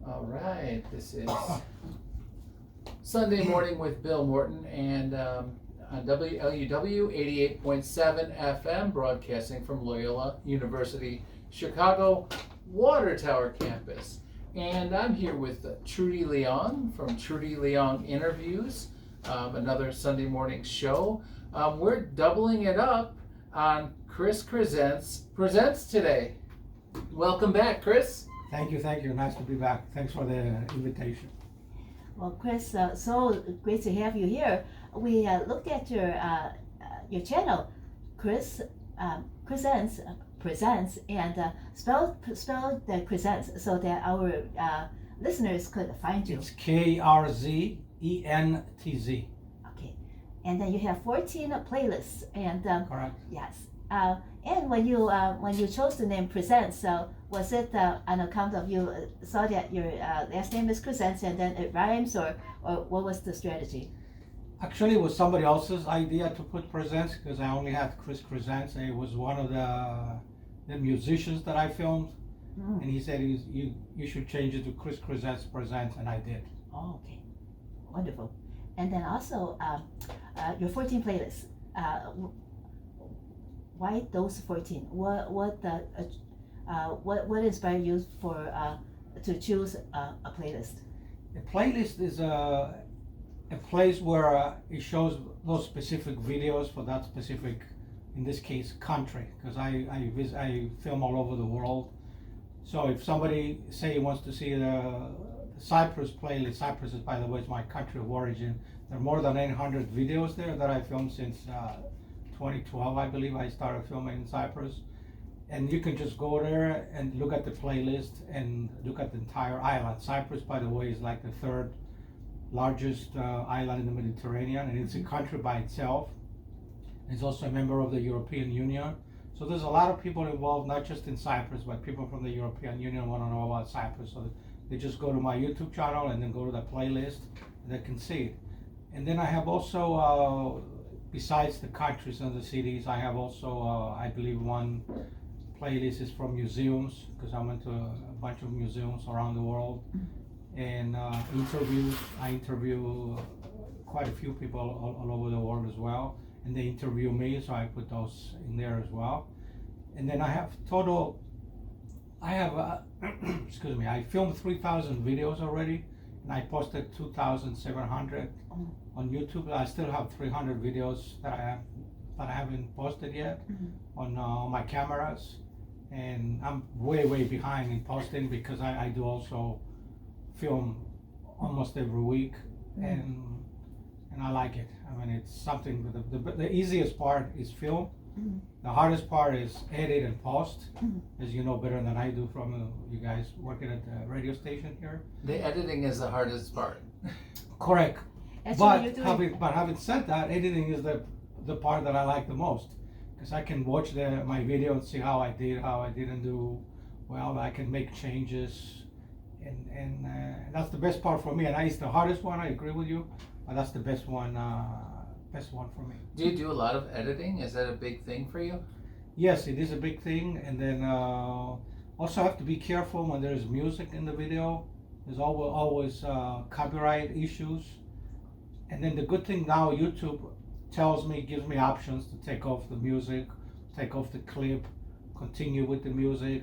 All right, this is Sunday Morning with Bill Morton and on WLUW 88.7 FM, broadcasting from Loyola University, Chicago Water Tower campus. And I'm here with Trudy Leong from Trudy Leong Interviews, another Sunday morning show. We're doubling it up on Chris Krzentz Presents today. Welcome back, Chris. Thank you. Nice to be back. Thanks for the invitation. Well, Chris, so great to have you here. We looked at your channel, Chris Krzentz Presents, and spell the Krzentz so that our listeners could find you. It's Krzentz. Okay, and then you have 14 playlists, and Correct. yes. And when you chose the name Presents, so was it on account of you saw that your last name is Krzentz and then it rhymes, or what was the strategy? Actually, it was somebody else's idea to put Presents because I only had Chris Krzentz, and it was one of the musicians that I filmed, and he said you should change it to Chris Krzentz Presents, and I did. Oh, okay, wonderful. And then also your 14 playlists. Why those 14? What inspired you to choose a playlist? A playlist is a place where it shows those specific videos for that specific, in this case, country, because I film all over the world. So if somebody say wants to see the Cyprus playlist, Cyprus is, by the way, is my country of origin. There are more than 800 videos there that I filmed since 2012, I believe I started filming in Cyprus. And you can just go there and look at the playlist and look at the entire island. Cyprus, by the way, is like the third largest island in the Mediterranean, and it's a country by itself. It's also a member of the European Union. So there's a lot of people involved, not just in Cyprus, but people from the European Union want to know about Cyprus. So they just go to my YouTube channel and then go to the playlist, and they can see it. And then I have also, besides the countries and the cities, I have also, I believe, one playlist is from museums, because I went to a bunch of museums around the world, and interviews. I interview quite a few people all over the world as well, and they interview me, so I put those in there as well. And then I have excuse me, I filmed 3,000 videos already, and I posted 2,700 on YouTube. I still have 300 videos that I haven't posted yet on my cameras, and I'm way behind in posting because I do also film almost every week, and I like it. I mean, it's something. The easiest part is film. The hardest part is edit and post, as you know better than I do from you guys working at the radio station here. The editing is the hardest part. Correct. Actually, But having said that, editing is the part that I like the most, because I can watch my video and see how I didn't do well. I can make changes, and that's the best part for me. And it's the hardest one. I agree with you, but that's the best one for me. Do you do a lot of editing? Is that a big thing for you? Yes, it is a big thing. And then also have to be careful when there's music in the video. There's always copyright issues. And then the good thing now, YouTube gives me options to take off the music, take off the clip, continue with the music,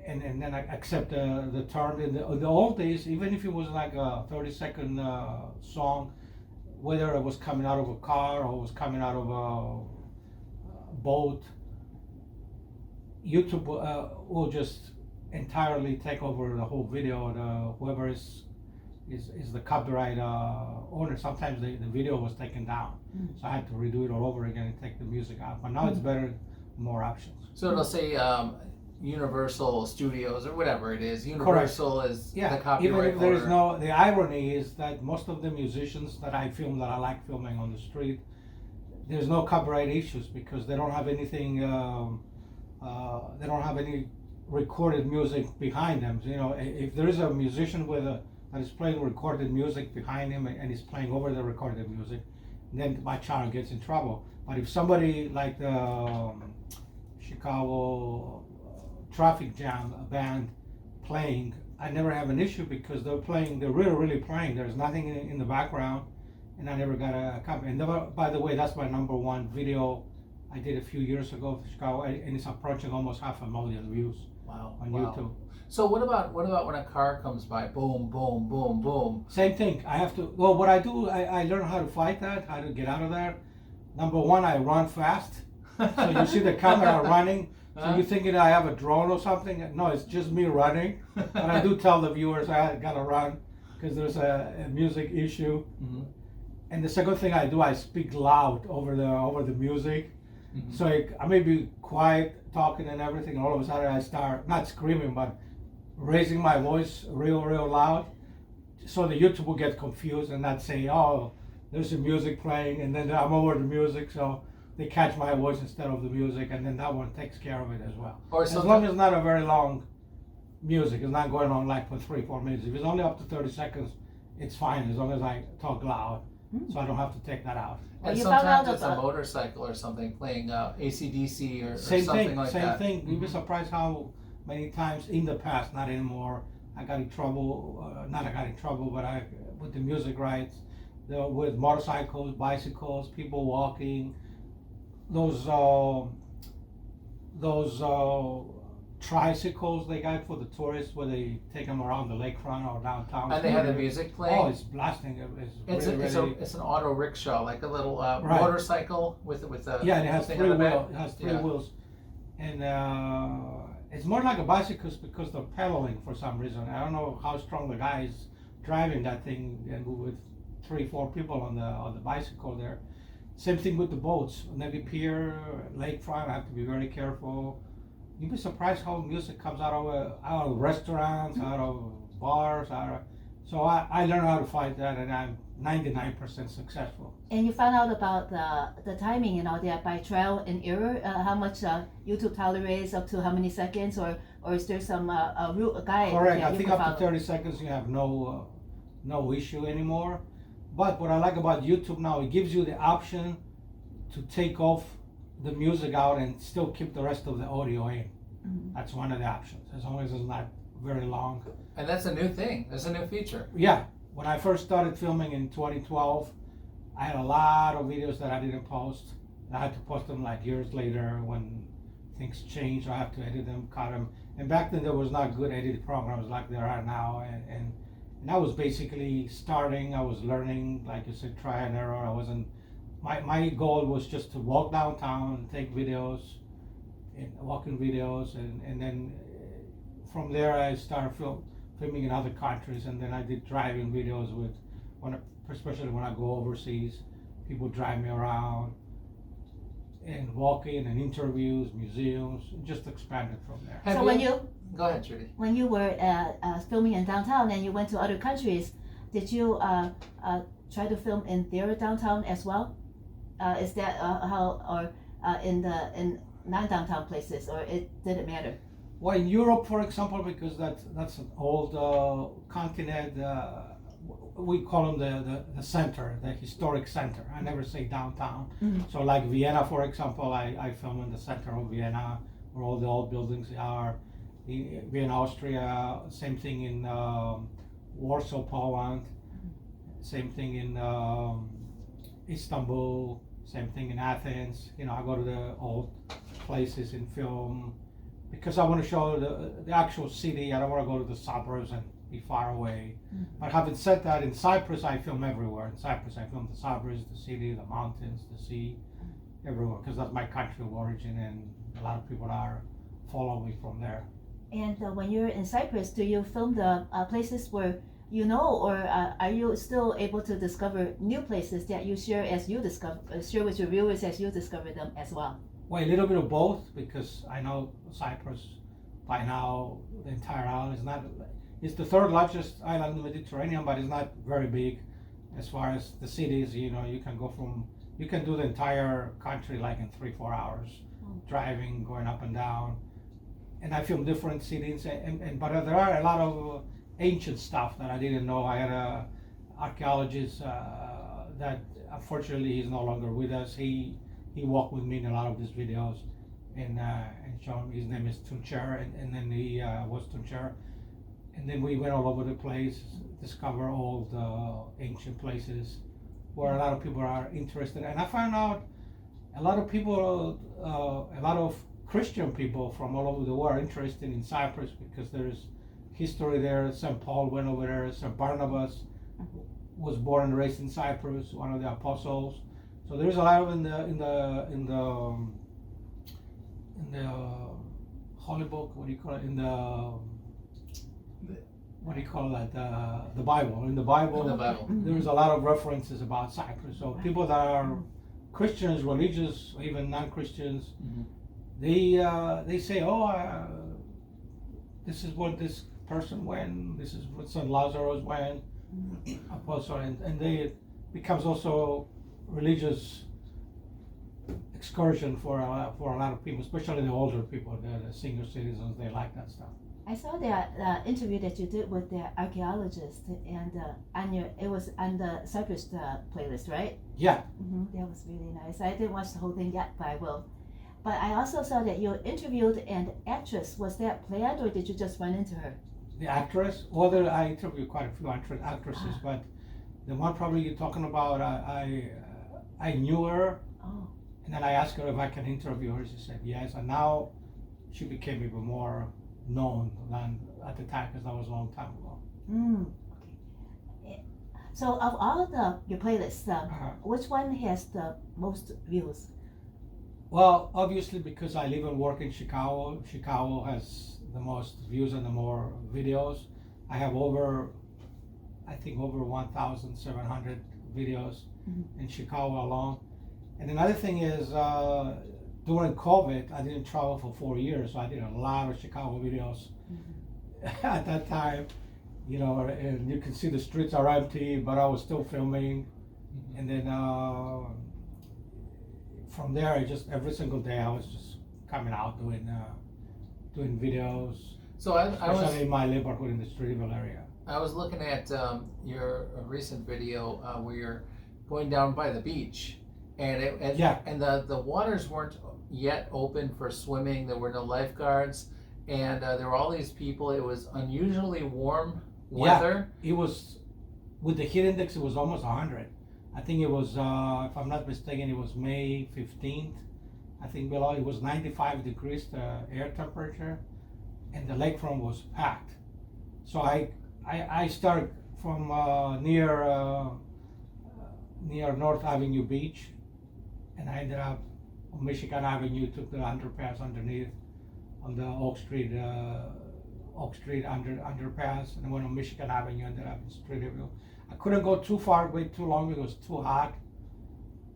and then I accept the term. In the old days, even if it was like a 30-second song, whether it was coming out of a car or it was coming out of a boat, YouTube will just entirely take over the whole video. Whoever is the copyright owner, sometimes the video was taken down, so I had to redo it all over again and take the music out. But now it's better, more options. So it'll say Universal Studios or whatever it is. Universal is the copyright even if there is owner. the irony is that most of the musicians that I film, that I like filming on the street, there's no copyright issues because they don't have anything, they don't have any recorded music behind them. You know, if there is a musician that is playing recorded music behind him and is playing over the recorded music, then my channel gets in trouble. But if somebody like the Chicago Traffic Jam band playing I never have an issue because they're really playing. There's nothing in the background, and I never got a copy. And by the way, that's my number one video I did a few years ago for Chicago, and it's approaching almost 500,000 views Wow. on Wow. YouTube. So what about when a car comes by? Boom, boom, boom, boom. Same thing. I have to. Well, what I do, I learn how to fight that, how to get out of there. Number one, I run fast. So you see the camera running. So you're thinking I have a drone or something? No, it's just me running. But I do tell the viewers I gotta run because there's a music issue. Mm-hmm. And the second thing I do, I speak loud over the music. Mm-hmm. So I may be quiet, talking and everything, and all of a sudden I start not screaming, but raising my voice real loud. So the YouTube will get confused and not say, "Oh, there's some music playing," and then I'm over the music, so they catch my voice instead of the music, and then that one takes care of it as well. Or As long as it's not a very long music, it's not going on like for 3-4 minutes. If it's only up to 30 seconds, it's fine as long as I talk loud, so I don't have to take that out. And you found sometimes out it's a about- motorcycle or something playing AC/DC or Same something thing, like same that. thing. You'd be Mhm. surprised how many times in the past, not anymore, I got in trouble. Not I got in trouble, but I with the music rights, with motorcycles, bicycles, people walking, those tricycles they got for the tourists, where they take them around the lakefront or downtown. And they had the music playing. Oh, it's blasting. It's really. It's an auto rickshaw, like a little Right. motorcycle with a Yeah, and it has thing three on the back. wheels. It has three Yeah. wheels, and it's more like a bicycle because they're pedaling for some reason. I don't know how strong the guy is driving that thing, and with 3-4 people on the bicycle there. Same thing with the boats. Navy Pier, lakefront. I have to be very careful. You'd be surprised how music comes out of restaurants, out of bars, so I learned how to fight that, and I'm 99% successful. And you found out about the timing and all that by trial and error, how much YouTube tolerates up to how many seconds, or is there some guide? Correct. that I you think can up to follow? 30 seconds you have no issue anymore. But what I like about YouTube now, it gives you the option to take off the music out and still keep the rest of the audio in. Mhm. That's one of the options, as long as it's not very long. And that's a new thing. That's a new feature. Yeah, when I first started filming in 2012, I had a lot of videos that I didn't post. I had to post them like years later when things changed. I have to edit them, cut them. And back then there was not good editing programs like there are now. And I was basically starting. I was learning, like you said, try and error. I wasn't. My goal was just to walk downtown and take videos, and walking videos, and then from there I started filming in other countries, and then I did driving videos especially when I go overseas. People drive me around, and walking and interviews, museums, just expanded from there. Have So Go ahead, Trudy. when you were filming in downtown and you went to other countries, did you try to film in their downtown as well? Is that how, or in non-downtown places, or it didn't matter? Well, in Europe, for example, because that's an old continent, we call them the center, the historic center. I never say downtown. Mhm. So like Vienna, for example, I film in the center of Vienna, where all the old buildings are. Vienna, Austria, same thing in Warsaw, Poland, same thing in Istanbul, same thing in Athens. I go to the old places and film because I want to show the actual city. I don't want to go to the suburbs and be far away. Mm. But having said that, in Cyprus I film everywhere. In Cyprus I film the suburbs, the city, the mountains, the sea, everywhere, because that's my country of origin, and a lot of people are following me from there. And when you're in Cyprus, do you film the places where you know, or are you still able to discover new places that you share share with your viewers as you discover them as well? Well, a little bit of both, because I know Cyprus by now, the entire island is not, it's the third largest island in the Mediterranean, but it's not very big as far as the cities. You can do the entire country like in 3-4 hours, driving, going up and down. And I film different cities, but there are a lot of ancient stuff that I didn't know. I had a archaeologist that unfortunately he's no longer with us. He walked with me in a lot of these videos, and showed me. His name is Tuncher, and then he was Tuncher, And then we went all over the place, discover all the ancient places where a lot of people are interested. And I found out a lot of people, a lot of Christian people from all over the world are interested in Cyprus because there's history there. St. Paul went over there. St. Barnabas was born and raised in Cyprus, one of the apostles. So there's a lot of in the holy book. What do you call it? In the what do you call that? The Bible. In the Bible, there's a lot of references about Cyprus. So people that are Christians, religious, even non-Christians, they say, oh, this is what this person went. This is what St. Lazarus went. Apostle, and they becomes also religious excursion for a lot of people, especially the older people, the senior citizens. They like that stuff. I saw that interview that you did with the archaeologist, and it was on the Cyprus playlist, right? Yeah. That was really nice. I didn't watch the whole thing yet, but I will. But I also saw that you interviewed an actress. Was that planned, or did you just run into her? The actress? Well, I interviewed quite a few actresses, but the one probably you're talking about, I knew her, and then I asked her if I can interview her. She said yes, and now she became even more known than at the time, because that was a long time ago. Okay. So of all your playlists, which one has the most views? Well, obviously, because I live and work in Chicago, Chicago has the most views and the more videos. I have over 1,700 videos in Chicago alone. And another thing is, during COVID, I didn't travel for 4 years, so I did a lot of Chicago videos at that time. You know, and you can see the streets are empty, but I was still filming. And then from there, every single day, I was just coming out doing videos. So especially in my neighborhood in the Trudyville area. I was looking at your recent video where you're going down by the beach, and the waters weren't yet open for swimming. There were no lifeguards, and there were all these people. It was unusually warm weather. Yeah, it was, with the heat index, it was almost 100. I think it was, if I'm not mistaken, it was May 15th. I think below it was 95 degrees, the air temperature, and the lakefront was packed. So I started from near North Avenue Beach, and I ended up on Michigan Avenue, took the underpass underneath on the Oak Street underpass, and I went on Michigan Avenue, ended up in Streeterville. I couldn't go too far, wait too long because it was too hot.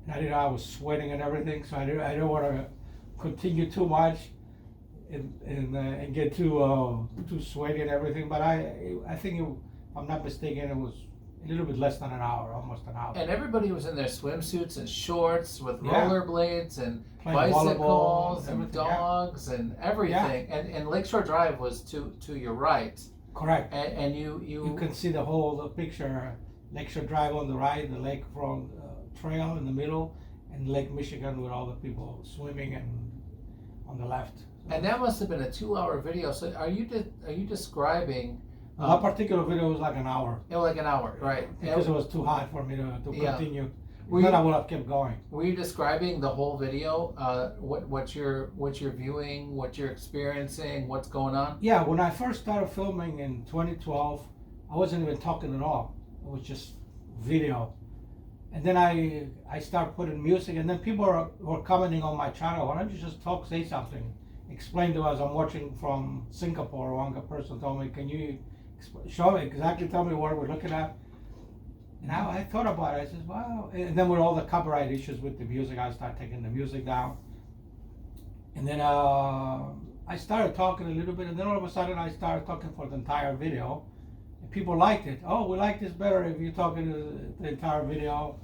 And I was sweating and everything, so I didn't want to continue too much and get too sweaty and everything. But I think, if I'm not mistaken, it was a little bit less than an hour, almost an hour. And everybody was in their swimsuits and shorts with rollerblades and playing bicycles and everything, dogs and everything. Yeah. And Lakeshore Drive was to your right. Correct. And you can see the whole picture. Lakeshore Drive on the right, the lakefront trail in the middle, and Lake Michigan with all the people swimming and on the left. And that must have been a 2-hour video. So are you describing? That particular video was like an hour. It was like an hour, right? Because it was too hot for me to continue. Then I would have kept going. Were you describing the whole video? What you're viewing, what you're experiencing, what's going on? Yeah, when I first started filming in 2012, I wasn't even talking at all. It was just video. And then I started putting music, and then people were commenting on my channel. Why don't you just talk, say something, explain to us? I'm watching from Singapore. One person told me, can you show me exactly, tell me what we're looking at? And I thought about it. I said, wow. And then with all the copyright issues with the music, I started taking the music down. And then I started talking a little bit, and then all of a sudden I started talking for the entire video. And people liked it. Oh, we like this better if you're talking the entire video.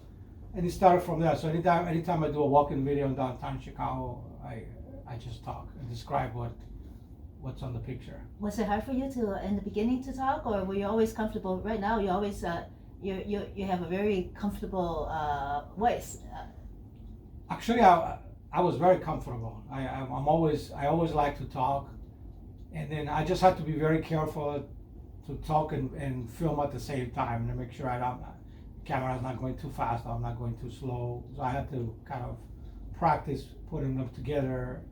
And it started from there. So anytime I do a walking video in downtown Chicago, I just talk and describe what's on the picture. Was it hard for you to, in the beginning, to talk, or were you always comfortable? Right now, you always you have a very comfortable voice. Actually, I was very comfortable. I always like to talk, and then I just had to be very careful to talk and film at the same time and make sure the camera's not going too fast, I'm not going too slow. So I had to kind of practice putting them together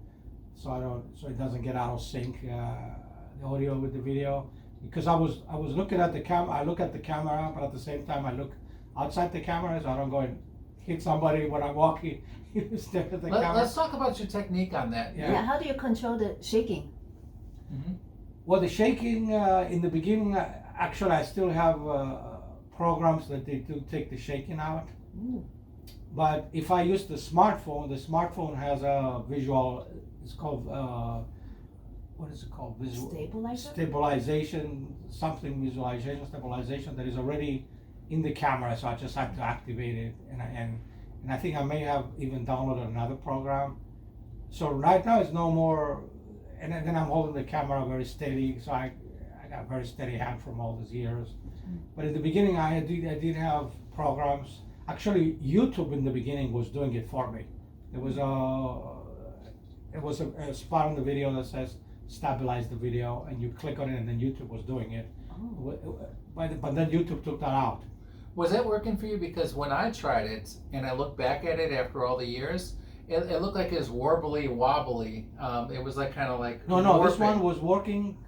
so it doesn't get out of sync, the audio with the video. Because I was looking at the camera, I look at the camera, but at the same time I look outside the camera so I don't go and hit somebody when I'm walking. Stare at the camera. Let's talk about your technique on that. Yeah, how do you control the shaking? Mm-hmm. Well, the shaking in the beginning, actually, I still have programs that they do take the shaking out. Ooh. But if I use the smartphone has a visual. It's called what is it called? Stabilizer? Stabilization, stabilization that is already in the camera. So I just have to activate it, and I think I may have even downloaded another program. So right now it's no more. And then I'm holding the camera very steady, so I got a very steady hand from all these years. But in the beginning, I did have programs. Actually, YouTube in the beginning was doing it for me. There was a spot on the video that says stabilize the video, and you click on it, and then YouTube was doing it. Oh. But then YouTube took that out. Was that working for you? Because when I tried it and I look back at it after all the years, it looked like it was warbly wobbly. It was like kind of like No, warping. this one was working,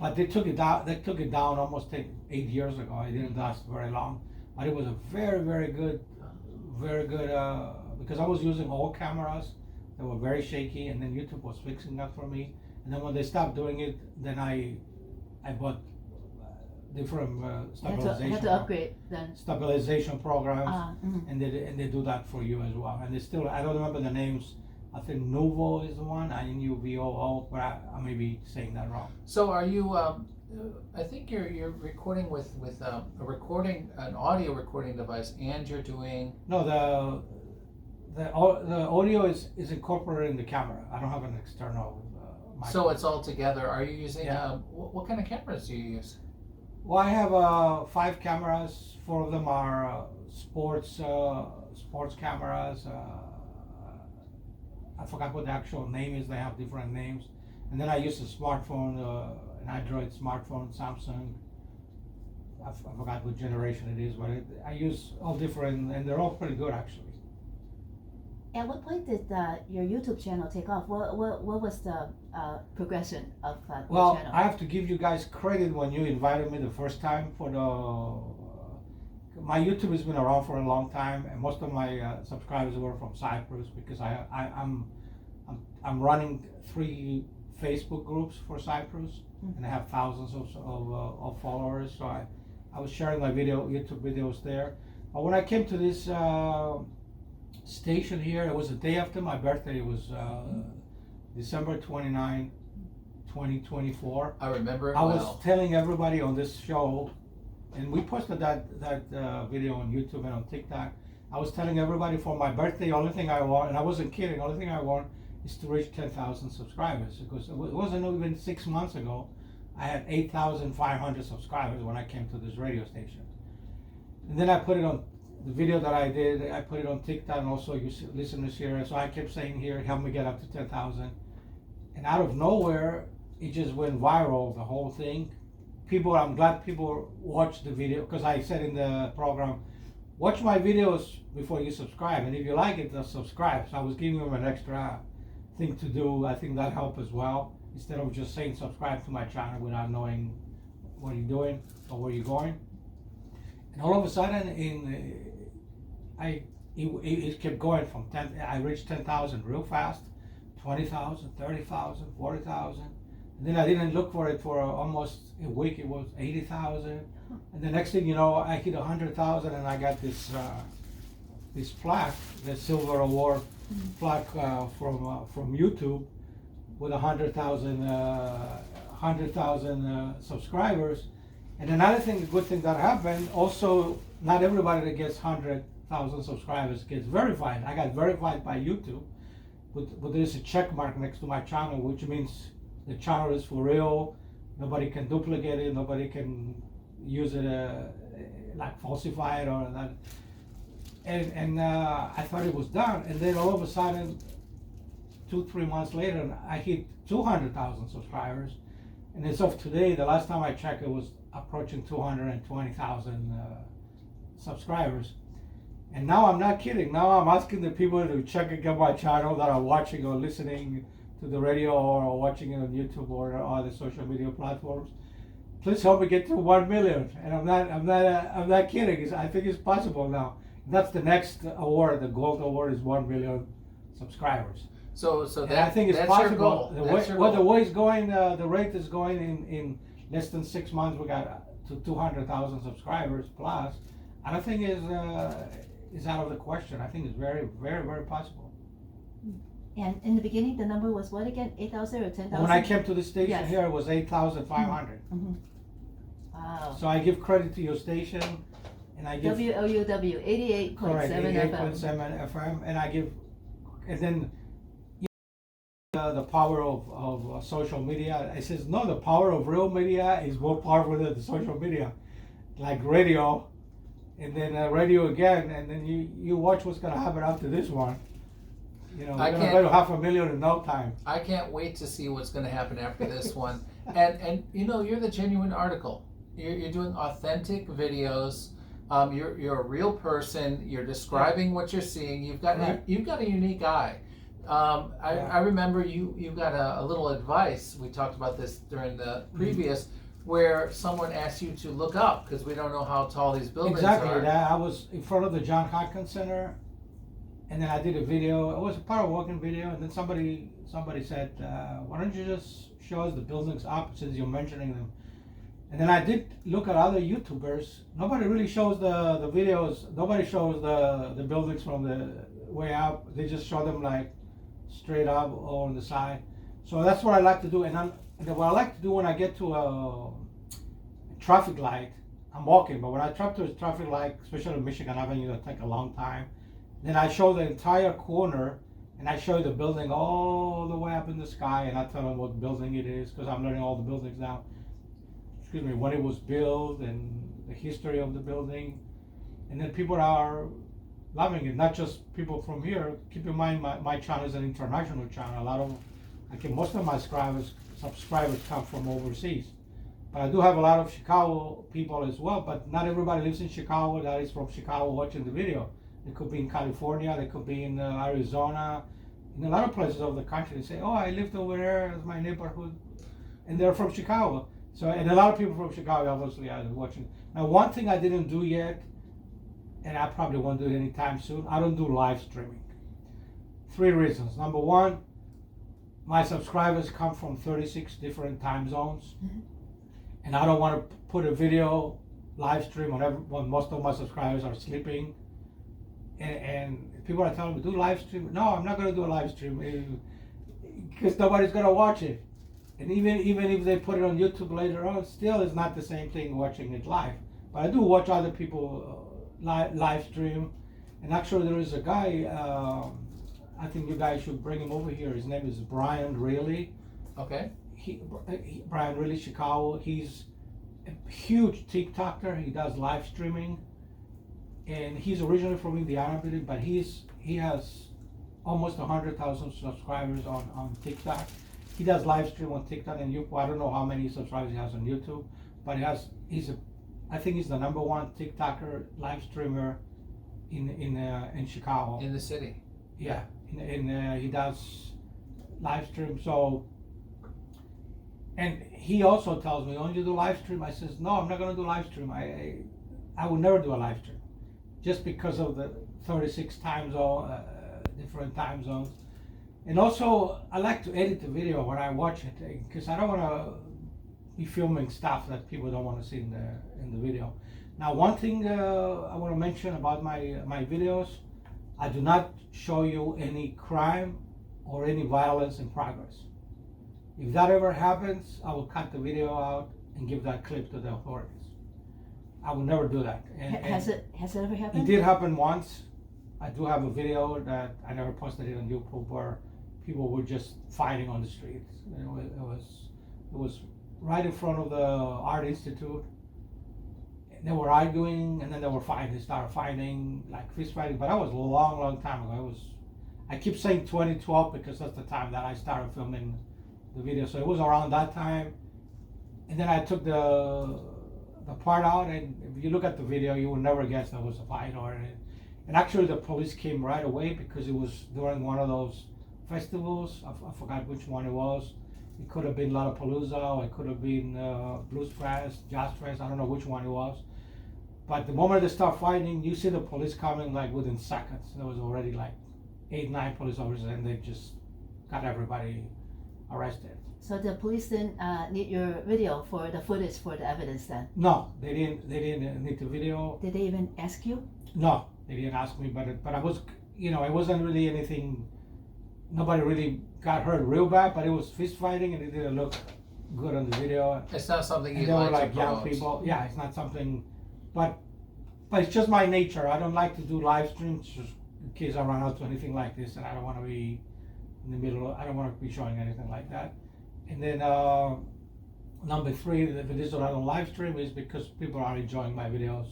but they took it down. They took it down almost 8 years ago. It didn't last very long, but it was a very, very good. Because I was using old cameras that were very shaky, and then YouTube was fixing that for me. And then when they stopped doing it, then I bought different stabilization. You had to upgrade then. Stabilization programs, Mhm. and they do that for you as well. And they still, I don't remember the names. I think Nuvo is the one, Nuvoo, but I may be saying that wrong. So are you? I think you're recording with an audio recording device, and you're doing. No, the audio is incorporated in the camera. I don't have an external mic. So it's all together. Are you using? Yeah. What kind of cameras do you use? Well, I have 5 cameras. 4 of them are sports cameras. I forgot what the actual name is. They have different names. And then I use a smartphone, an Android smartphone, Samsung. I forgot what generation it is, but I use all different, and they're all pretty good actually. At what point did your YouTube channel take off? What was the progression of your Well, channel? I have to give you guys credit when you invited me the first time for my YouTube has been around for a long time, and most of my subscribers were from Cyprus because I'm running 3 Facebook groups for Cyprus, and I have thousands of followers. So I was sharing my YouTube videos there. But when I came to this station here, it was the day after my birthday. It was December 29, 2024. I remember it I well. was telling everybody on this show, and we posted that video on YouTube and on TikTok. I was telling everybody for my birthday, only thing I want, and I wasn't kidding, only thing I want is to reach 10,000 subscribers, because it wasn't even 6 months ago. I had 8,500 subscribers when I came to this radio station. And then I put it on the video that I did, I put it on TikTok, and also you listeners here. So I kept saying here, help me get up to 10,000. And out of nowhere, it just went viral, the whole thing. I'm glad people watched the video, because I said in the program, watch my videos before you subscribe, and if you like it, then subscribe. So I was giving them an extra thing to do. I think that helped as well, instead of just saying subscribe to my channel without knowing what you're doing or where you're going. And all of a sudden, it kept going from 10. I reached 10,000 real fast, 20,000, 30,000, 40,000. And then I didn't look for it for almost a week. It was 80,000. And the next thing you know, I hit 100,000, and I got this plaque, the Silver Award plaque from YouTube, with 100,000 subscribers. And another thing, the good thing that happened, also not everybody that gets 100,000 subscribers gets verified. I got verified by YouTube, but there's a check mark next to my channel, which means the channel is for real. Nobody can duplicate it. Nobody can use it like falsify it or that. And I thought it was done. And then all of a sudden, 2-3 months later, I hit 200,000 subscribers. And as of today, the last time I checked, it was approaching 220,000 subscribers. And now I'm not kidding. Now I'm asking the people to check again my channel that are watching or listening to the radio or watching it on YouTube or other social media platforms. Please help me get to 1 million. And I'm not kidding. I think it's possible now. That's the next award. The gold award is 1 million subscribers. So And that, I think it's that's possible. your goal. The That's way, your well, the goal. way it's going, the rate is going in less than 6 months. We got to 200,000 subscribers plus. I don't think is out of the question. I think it's very, very, very possible. And in the beginning, the number was what again? 8,000 or 10,000? When I came to the station Yes. here, it was 8,500. Mm-hmm. Wow. So I give credit to your station, and I give WLUW 88.7 correct FM. 88.7 FM, and I give, and then the power of social media. I says no, the power of real media is more powerful than the social media, like radio, and then radio again, and then you watch what's gonna happen after this one. You know, we're gonna go to 500,000 in no time. I can't wait to see what's going to happen after this one. And you know, you're the genuine article. You're doing authentic videos. You're a real person. You're describing what you're seeing. You've got a unique eye. I remember you got a little advice. We talked about this during the previous, where someone asked you to look up because we don't know how tall these buildings Exactly. are. That I was in front of the John Hopkins Center, and then I did a video. It was a part of a walking video, and then somebody said, "Why don't you just show us the buildings up since you're mentioning them?" And then I did look at other YouTubers. Nobody really shows the videos. Nobody shows the buildings from the way up. They just show them like straight up or on the side. So that's what I like to do. And what I like to do when I get to a traffic light, I'm walking, but when I drive to a traffic light, especially on Michigan Avenue, that take a long time. Then I show the entire corner, and I show the building all the way up in the sky, and I tell them what building it is, because I'm learning all the buildings now. Excuse me, when it was built and the history of the building. And then people are loving it, not just people from here. Keep in mind, my channel is an international channel. Most of my subscribers come from overseas. But I do have a lot of Chicago people as well, but not everybody lives in Chicago that is from Chicago watching the video. They could be in California, they could be in Arizona, in a lot of places of the country. They say, "Oh, I lived over there, it's my neighborhood," and they're from Chicago. So, and a lot of people from Chicago obviously are watching. Now, one thing I didn't do yet, and I probably won't do it anytime soon, I don't do live streaming. 3 reasons. Number one, my subscribers come from 36 different time zones, and I don't want to put a video live stream when most of my subscribers are sleeping. And people are telling me, do live stream. No, I'm not going to do a live stream because nobody's going to watch it. And even if they put it on YouTube later on, still it's not the same thing watching it live. But I do watch other people live stream. And actually there is a guy, I think you guys should bring him over here. His name is Brian Reilly. Okay. Brian Reilly, Chicago. He's a huge TikToker. He does live streaming. And he's originally from Indiana, but he has almost 100,000 subscribers on TikTok. He does live stream on TikTok and YouTube. I don't know how many subscribers he has on YouTube, but I think he's the number 1 TikToker live streamer in Chicago. In the city. Yeah, he does live stream. So, and he also tells me, "Don't you do live stream?" I says, "No, I'm not going to do live stream. I will never do a live stream." Just because of the 36 different time zones. And also, I like to edit the video when I watch it, because I don't want to be filming stuff that people don't want to see in the video. Now, one thing I want to mention about my videos, I do not show you any crime or any violence in progress. If that ever happens, I will cut the video out and give that clip to the authorities. I will never do that. Has it ever happened? It did happen once. I do have a video that I never posted it on YouTube where people were just fighting on the streets. It was right in front of the Art Institute. They were arguing and then they were fighting. They started fighting, like fist fighting. But that was a long time ago. I keep saying 2012 because that's the time that I started filming the video. So it was around that time. And then I took the part out, and if you look at the video, you will never guess there was a fight or anything. And actually, the police came right away because it was during one of those festivals. I forgot which one it was. It could have been Lollapalooza, or it could have been Blues Fest, Jazz Fest. I don't know which one it was. But the moment they start fighting, you see the police coming like within seconds. There was already like 8, 9 police officers, and they just got everybody arrested. So the police didn't need your video for the footage for the evidence then? No, they didn't. They didn't need the video. Did they even ask you? No, they didn't ask me. But I was, it wasn't really anything. Nobody really got hurt real bad, but it was fist fighting, and it didn't look good on the video. It's not something And you they were like like to young promote. people. Yeah, it's not something. But it's just my nature. I don't like to do live streams just in case I run out to anything like this, and I don't want to be in the middle. I don't want to be showing anything like that. And then number 3, if it is not on live stream, is because people are enjoying my videos.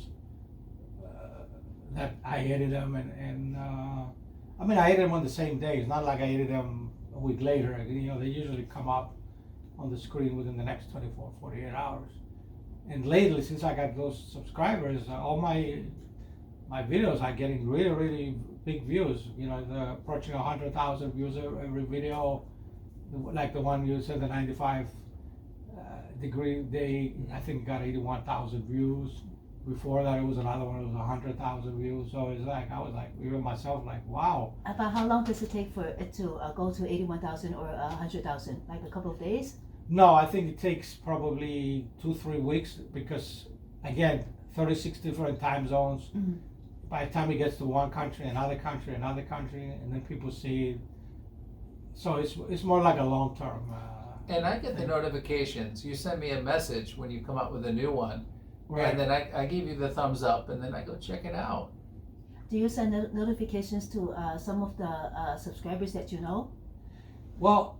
That I edit them, and I mean, I edit them on the same day. It's not like I edit them a week later. They usually come up on the screen within the next 24, 48 hours. And lately, since I got those subscribers, all my videos are getting really, really big views. They're approaching 100,000 views every video. Like the one you said, the 95 degree day, I think got 81,000 views. Before that, it was another one, it was 100,000 views. So it's like, I was like, even myself, like, wow. About how long does it take for it to go to 81,000 or 100,000? Like a couple of days? No, I think it takes probably 2-3 weeks because, again, 36 different time zones. Mm-hmm. By the time it gets to one country, another country, another country, and then people see it. So it's more like a long term. And I get the notifications. You send me a message when you come up with a new one. Right. And then I give you the thumbs up, and then I go check it out. Do you send notifications to some of the subscribers that you know? Well,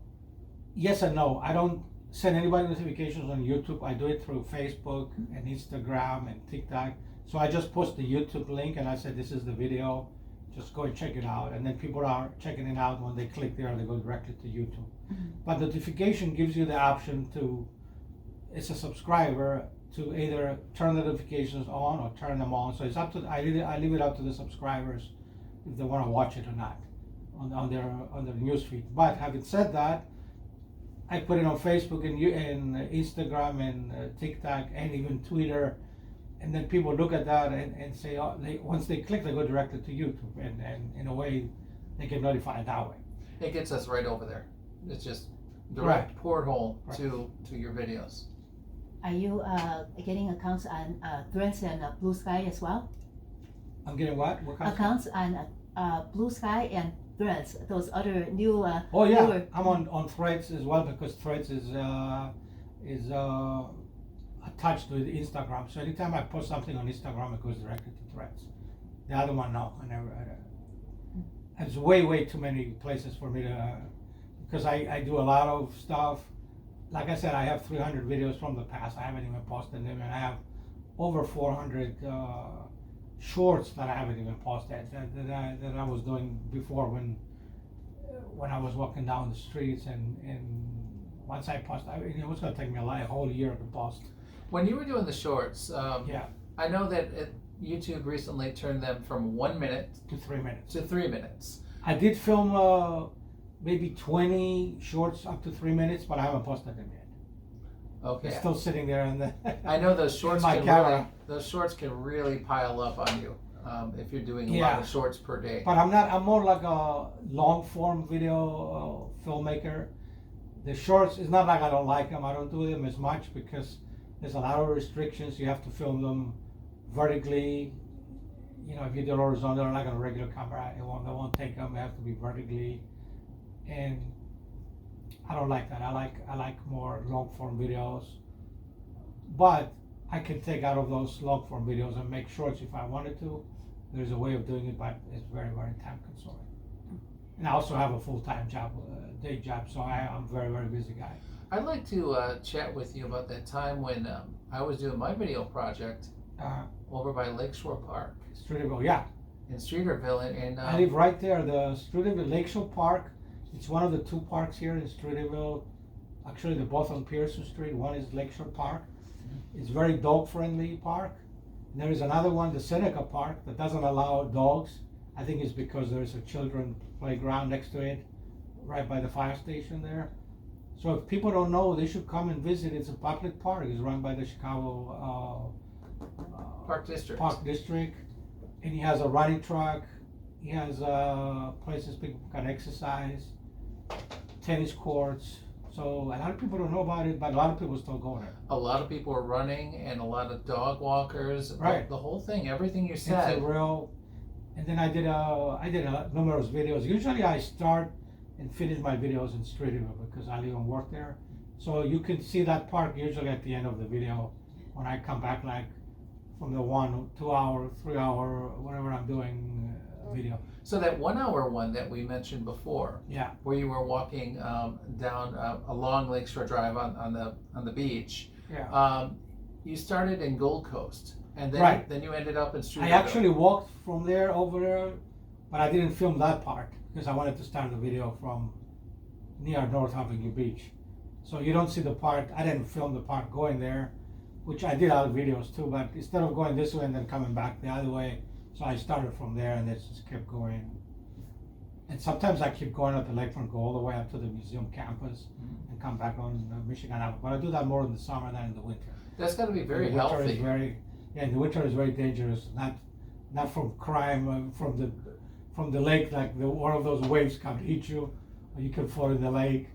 yes and no. I don't send anybody notifications on YouTube. I do it through Facebook and Instagram and TikTok. So I just post the YouTube link and I said, this is the video. Just go and check it out. And then people are checking it out. When they click there, they go directly to YouTube. Mm-hmm. But notification gives you the option to, as a subscriber, to either turn the notifications on or turn them on. So it's up to, I leave it up to the subscribers if they want to watch it or not on their newsfeed. But having said that, I put it on Facebook and Instagram and TikTok and even Twitter, and then people look at that and say, once they click, they go directly to YouTube, and in a way, they get notified that way. It gets us right over there. It's just direct porthole to your videos. Are you getting accounts on Threads and Blue Sky as well? I'm getting what? What kind Accounts on Blue Sky and Threads, those other new. Oh yeah, newer. I'm on Threads as well because Threads is attached with Instagram. So anytime I post something on Instagram, it goes directly to Threads. The other one, no, I never. There's way too many places for me to, because I do a lot of stuff. Like I said, I have 300 videos from the past. I haven't even posted them, and I have over 400 shorts that I haven't even posted that I was doing before when I was walking down the streets, and once I post, it was going to take me a whole year to post. When you were doing the shorts, Yeah, I know that YouTube recently turned them from 1 minute to 3 minutes. to 3 minutes. I did film maybe 20 shorts up to 3 minutes, but I haven't posted them yet. Okay. It's still sitting there in the. I know those shorts my can camera. really, those shorts can really pile up on you if you're doing a lot Yeah. of shorts per day. But I'm more like a long form video filmmaker. The shorts, it's not like I don't like them. I don't do them as much because there's a lot of restrictions. You have to film them vertically. If you do horizontal, like on a regular camera, they won't take them. They have to be vertically, and I don't like that. I like more long form videos. But I can take out of those long form videos and make shorts if I wanted to. There's a way of doing it, but it's very time consuming. And I also have a full-time job, day job, so I'm a very busy guy. I'd like to chat with you about that time when I was doing my video project over by Lakeshore Park Streeterville, yeah. in Streeterville, and I live right there. The Streeterville Lakeshore Park. It's one of the 2 parks here in Streeterville. Actually, they're both on Pearson Street. One is Lakeshore Park. It's very dog-friendly park. And there is another one, the Seneca Park, that doesn't allow dogs. I think it's because there's a children playground next to it, right by the fire station there. So if people don't know, they should come and visit. It's a public park. It's run by the Chicago Park District. Park District, and he has a running track. He has places people can exercise, tennis courts. So a lot of people don't know about it, but a lot of people still go there. A lot of people are running, and a lot of dog walkers. Right. The whole thing, everything you It's said. a real. And then I did numerous videos. Usually I start and finish my videos in Trudy because I live and work there. So you can see that park usually at the end of the video when I come back, like from the 1, 2 hour, 3 hour, whatever I'm doing video. So that 1 hour one that we mentioned before, Yeah. where you were walking down along Lakeshore Drive on the beach. Yeah. You started in Gold Coast, and then Right. then you ended up in Trudy. I actually walked from there over there, but I didn't film that part because I wanted to start the video from near North Avenue Beach. So you don't see the part. I didn't film the part going there, which I did other videos too. But instead of going this way and then coming back the other way, so I started from there and it just kept going. And sometimes I keep going up the lakefront, go all the way up to the museum campus, and come back on Michigan Avenue. But I do that more in the summer than in the winter. That's got to be very the winter healthy. Is very, yeah, the winter is very dangerous. Not from crime, from the lake, like one of those waves come hit you, or you can fall in the lake.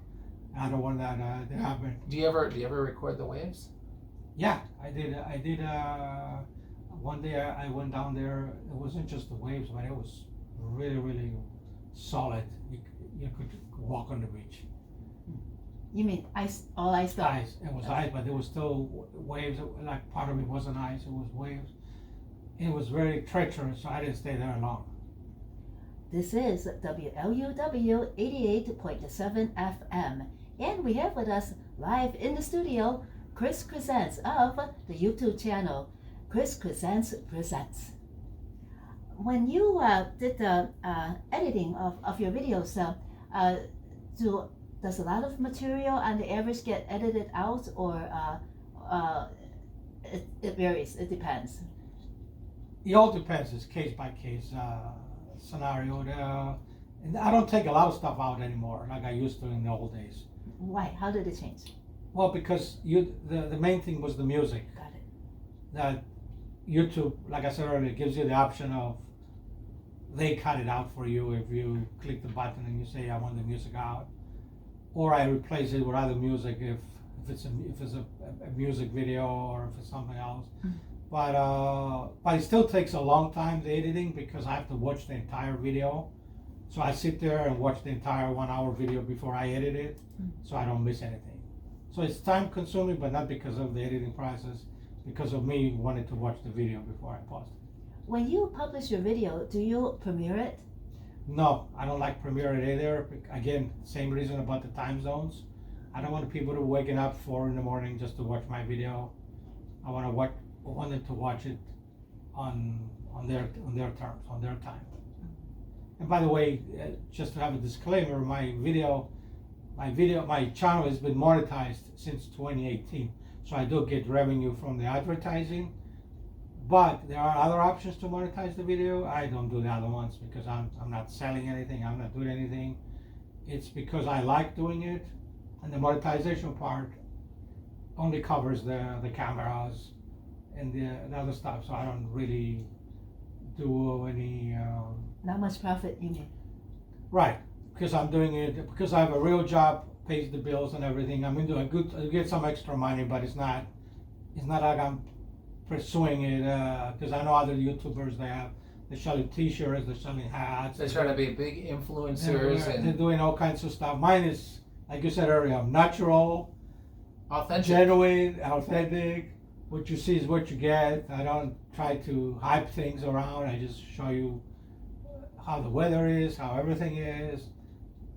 I don't want that to happen. Do you ever record the waves? Yeah, I did. One day I went down there. It wasn't just the waves, but it was really, really solid. You could walk on the beach. You mean ice, all iced up? Ice. It was ice, but there was still waves. Like part of it wasn't ice. It was waves. It was very treacherous, so I didn't stay there long. This is WLUW 88.7 FM, and we have with us live in the studio Krzentz of the YouTube channel Krzentz Presents. When you did the editing of your videos, does a lot of material on the average get edited out, or it varies? It depends. It all depends. It's case by case scenario. And I don't take a lot of stuff out anymore like I used to in the old days. Why? How did it change? Well, because the main thing was the music. Got it. That YouTube, like I said earlier, gives you the option of they cut it out for you if you click the button and you say I want the music out, or I replace it with other music if it's a music video or if it's something else. But it still takes a long time, the editing, because I have to watch the entire video. So I sit there and watch the entire 1 hour video before I edit it, so I don't miss anything. So it's time consuming, but not because of the editing process, because of me wanting to watch the video before I post it. When you publish your video, do you premiere it? No, I don't like premiere it either. Again, same reason about the time zones. I don't want people to waking up 4 in the morning just to watch my video. I want them to watch it on their terms, on their time. And by the way, just to have a disclaimer, my channel has been monetized since 2018. So I do get revenue from the advertising, but there are other options to monetize the video. I don't do the other ones because I'm not selling anything, I'm not doing anything. It's because I like doing it, and the monetization part only covers the cameras and the other stuff, so I don't really do any Not much profit, you mean? right, because I'm doing it because I have a real job, pays the bills and everything. I'm into I get some extra money, but it's not like I'm pursuing it because I know other YouTubers, they're selling t-shirts, they're selling hats. They're trying to be big influencers They're doing all kinds of stuff. Mine is, like you said earlier, natural, authentic. genuine, authentic. What you see is what you get. I don't try to hype things around. I just show you how the weather is, how everything is.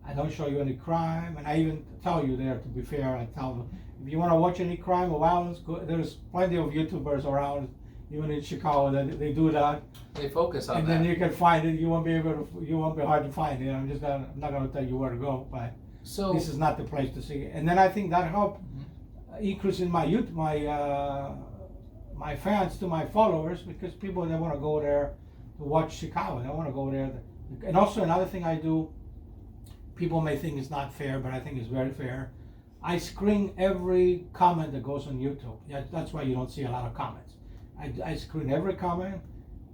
I don't show you any crime, and I even tell you there, to be fair, I tell them, if you want to watch any crime or violence, there's plenty of YouTubers around, even in Chicago, that they do that. They focus on And that. then you can find it. You won't be hard to find it. I'm not going to tell you where to go, but So this is not the place to see it. And then I think that helped increase in my youth, my fans to my followers, because people, they want to go there to watch Chicago. They want to go there. And also another thing I do, people may think it's not fair, but I think it's very fair. I screen every comment that goes on YouTube. Yeah, that's why you don't see a lot of comments. I screen every comment,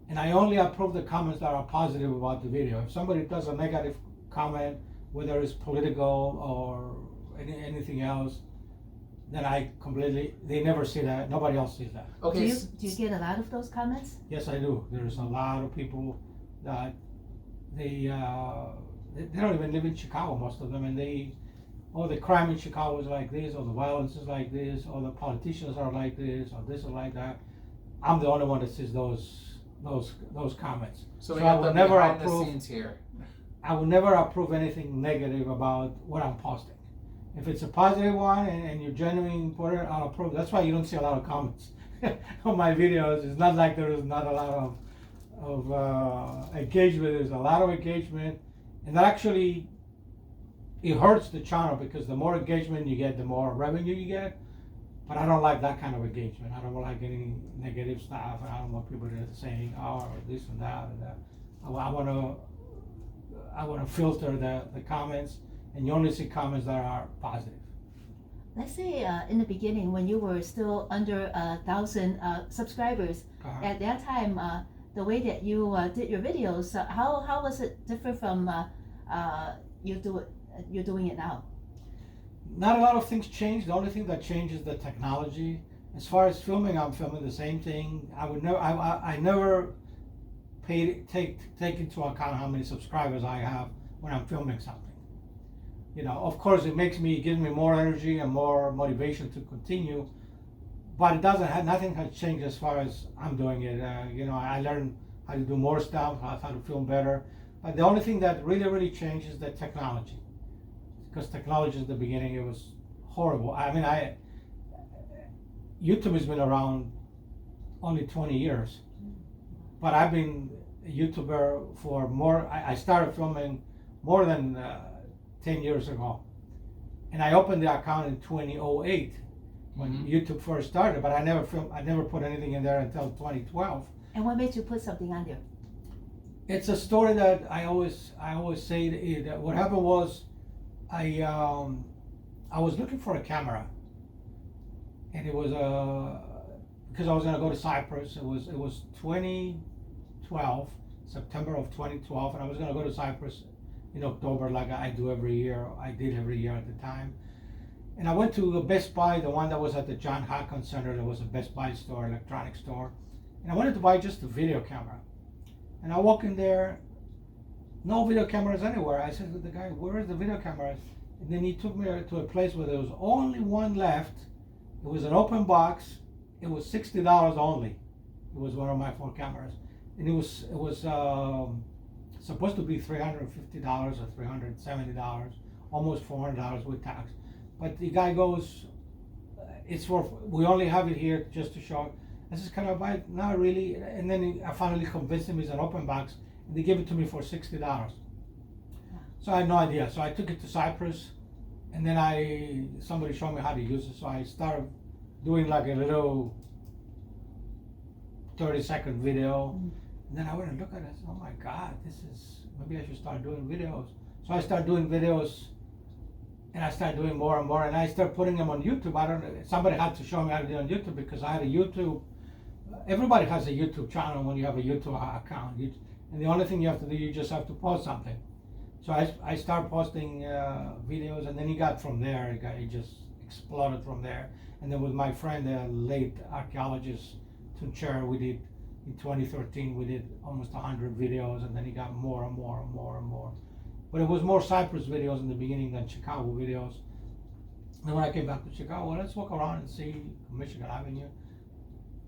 and I only approve the comments that are positive about the video. If somebody does a negative comment, whether it's political or anything else, then they never see that. Nobody else sees that. Do Okay. you get a lot of those comments? Yes, I do. There's a lot of people that they don't even live in Chicago, most of them, and the crime in Chicago is like this, or the violence is like this, or the politicians are like this, or this or like that. I'm the only one that sees those comments. So we I got will the never behind the approve. scenes here. I will never approve anything negative about what I'm posting. If it's a positive one and you're genuine for it, I'll approve. That's why you don't see a lot of comments on my videos. It's not like there is not a lot of engagement. There's a lot of engagement, and that actually, it hurts the channel, because the more engagement you get, the more revenue you get. But I don't like that kind of engagement. I don't like any negative stuff. I don't want people to saying, oh, this and that and that. I want to filter the comments, and you only see comments that are positive. Let's say in the beginning, when you were still under 1,000 subscribers, at that time, the way that you did your videos, how was it different from you're doing it now? Not a lot of things changed. The only thing that changed is the technology. As far as filming, I'm filming the same thing. I never take into account how many subscribers I have when I'm filming something. You know, of course, gives me more energy and more motivation to continue. But it doesn't have, nothing has changed as far as I'm doing it. I learned how to do more stuff, how to film better. But the only thing that really changed is the technology. Because technology at the beginning, it was horrible. I mean, YouTube has been around only 20 years, but I've been a YouTuber for more. I started filming more than 10 years ago, and I opened the account in 2008 when YouTube first started. But I never put anything in there until 2012. And what made you put something on there? It's a story that I always say that what happened was, I was looking for a camera, and it was because I was gonna go to Cyprus. It was 2012, September of 2012, and I was gonna go to Cyprus in October, like I do every year. I did every year at the time, and I went to a Best Buy, the one that was at the John Hopkins Center. There was a Best Buy store, electronic store, and I wanted to buy just a video camera. And I walk in there. No video cameras anywhere. I said to the guy, where is the video cameras? And then he took me to a place where there was only one left. It was an open box. It was $60 only. It was one of my 4 cameras. And it was supposed to be $350 or $370, almost $400 with tax. But the guy goes, we only have it here just to show. I said, can I buy it? Not really. And then I finally convinced him it's an open box. And they gave it to me for $60. So I had no idea. So I took it to Cyprus, and then somebody showed me how to use it. So I started doing like a little 30-second video. And then I went and looked at it. I said, oh my God, maybe I should start doing videos. So I started doing videos, and I started doing more and more, and I started putting them on YouTube. Somebody had to show me how to do it on YouTube, because I had a YouTube. Everybody has a YouTube channel when you have a YouTube account. And the only thing you have to do, you just have to post something. So I started posting videos, and then it just exploded from there. And then with my friend, the late archaeologist Tuncher, we did, in 2013, we did almost 100 videos, and then it got more and more and more and more. But it was more Cyprus videos in the beginning than Chicago videos. And when I came back to Chicago, let's walk around and see Michigan Avenue.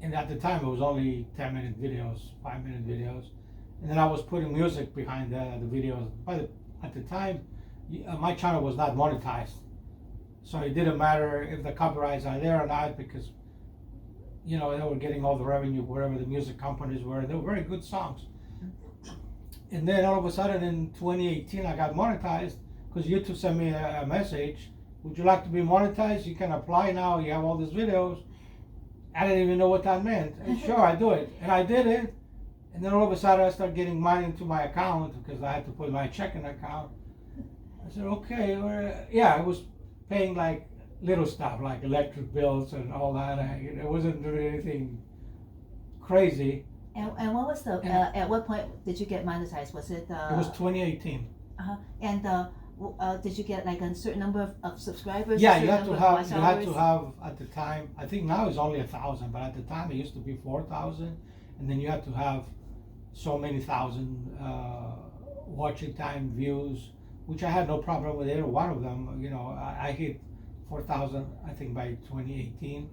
And at the time, it was only 10-minute videos, 5-minute videos. And then I was putting music behind the videos. But at the time, my channel was not monetized. So it didn't matter if the copyrights are there or not, because they were getting all the revenue wherever the music companies were. They were very good songs. And then all of a sudden in 2018, I got monetized, because YouTube sent me a message would you like to be monetized? You can apply now. You have all these videos. I didn't even know what that meant. And sure, I do it. And I did it. And then all of a sudden I started getting money into my account because I had to put my checking account. I said, okay, yeah, I was paying like little stuff like electric bills and all that. It wasn't really anything crazy. And what was the, at what point did you get monetized? Was it? It was 2018. And did you get like a certain number of subscribers? Yeah, you had to have at the time, I think now it's only 1,000, but at the time it used to be 4,000. And then you had to have so many thousand watching time, views, which I had no problem with either one of them. You know, I hit 4,000, I think, by 2018.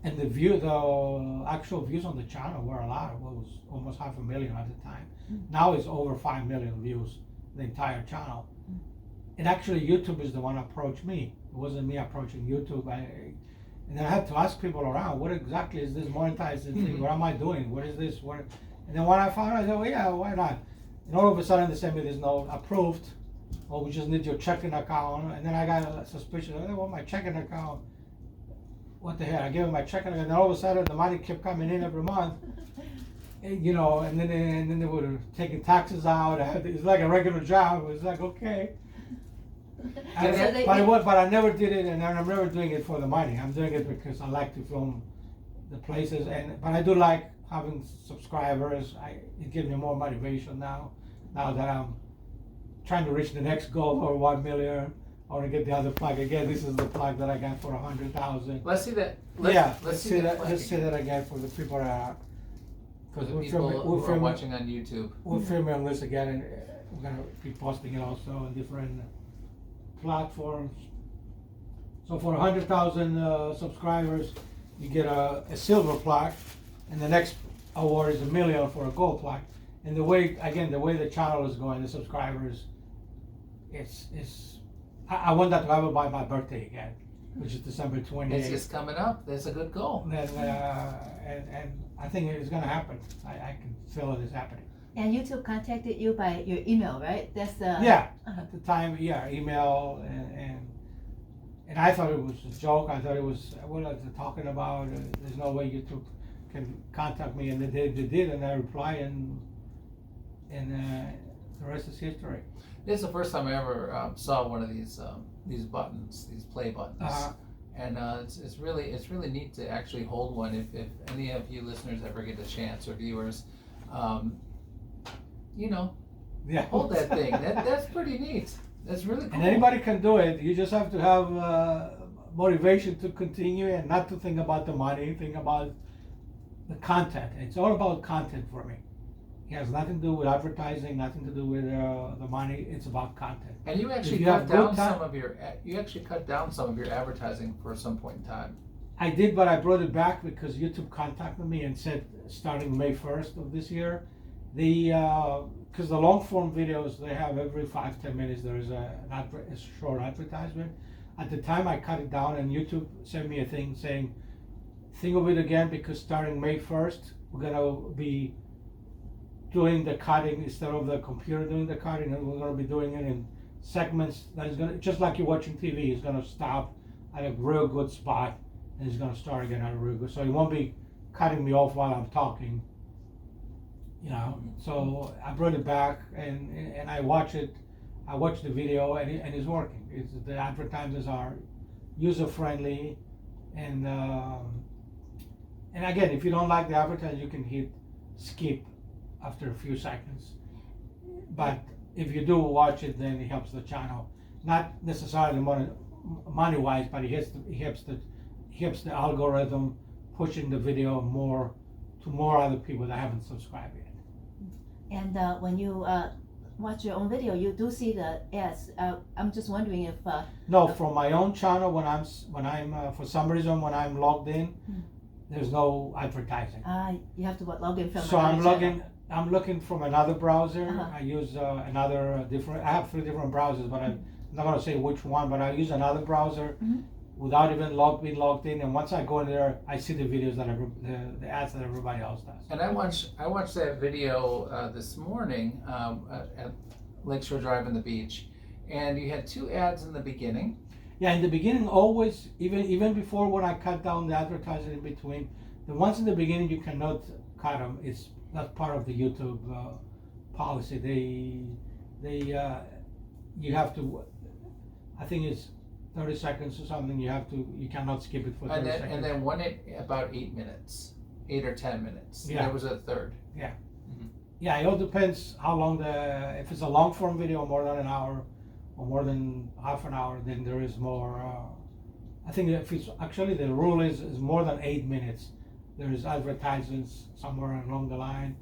And the actual views on the channel were a lot. It was almost 500,000 at the time. Now it's over 5 million views, the entire channel. And actually YouTube is the one that approached me. It wasn't me approaching YouTube. And then I had to ask people around, what exactly is this monetizing thing? What am I doing? What is this? And then when I found out, I said, well, yeah, why not? And all of a sudden they sent me this note, approved, or we just need your checking account. And then I got a suspicion, well, my checking account, what the hell? I gave them my checking account, and then all of a sudden the money kept coming in every month. And, you know, and then they were taking taxes out. It's like a regular job. It was like, okay. But I never did it, and I'm never doing it for the money. I'm doing it because I like to film the places, but I do like having subscribers. It gives me more motivation now that I'm trying to reach the next goal for 1 million, or to get the other plug again. This is the plug that I got for 100,000. Let's see that. Let's see that again for the people that are. For the people who are watching on YouTube. We're filming this again, and we're gonna be posting it also on different platforms. So for 100,000 subscribers, you get a silver plaque, and the next award is $1 million for a gold plaque. And the way the channel is going, the subscribers, I want that to happen by my birthday again, which is December 28th. It's just coming up. That's a good goal. And I think it's gonna happen. I can feel it is happening. And YouTube contacted you by your email, right? That's the at the time, email, and I thought it was a joke. I thought it was, what are they talking about? There's no way YouTube can contact me, and they did, and I replied, and the rest is history. This is the first time I ever saw one of these buttons, these play buttons. And it's really neat to actually hold one. If any of you listeners ever get a chance, or viewers, hold that thing. That's pretty neat. That's really cool. And anybody can do it. You just have to have motivation to continue and not to think about the money. Think about the content. It's all about content for me. It has nothing to do with advertising, nothing to do with the money. It's about content. And you actually cut down some of your advertising for some point in time. I did, but I brought it back because YouTube contacted me and said, starting May 1st of this year, because the long form videos, they have every 5-10 minutes there is a short advertisement. At the time I cut it down, and YouTube sent me a thing saying, think of it again, because starting May 1st we're gonna be doing the cutting instead of the computer doing the cutting, and we're gonna be doing it in segments that is gonna, just like you're watching TV, it's gonna stop at a real good spot and it's gonna start again at a real good. So it won't be cutting me off while I'm talking. So I brought it back, and I watched it. I watched the video, and it's working. The advertisements are user friendly, and again, if you don't like the advertisement, you can hit skip after a few seconds. But if you do watch it, then it helps the channel. Not necessarily money wise, but it helps the algorithm pushing the video to more other people that haven't subscribed yet. And when you watch your own video, you do see the ads. I'm just wondering if no, from my own channel, when I'm for some reason when I'm logged in, there's no advertising. You have to log in from. So I'm looking from another browser. I use another different. I have 3 different browsers, but I'm not gonna say which one. But I use another browser without even being logged in. And once I go in there, I see the videos that the ads that everybody else does. And I watched that video this morning at Lakeshore Drive on the beach, and you had 2 ads in the beginning. Yeah, in the beginning, always, even before when I cut down the advertising in between, the ones in the beginning you cannot cut them. It's not part of the YouTube policy. You have to. I think it's 30 seconds or something. You cannot skip it for 30 seconds. And then one about 8 minutes, 8 or 10 minutes. Yeah. There was a third. Yeah. Yeah, it all depends how long if it's a long form video, more than an hour or more than half an hour, then there is more. I think if it's actually the rule is more than 8 minutes, there is advertisements somewhere along the line.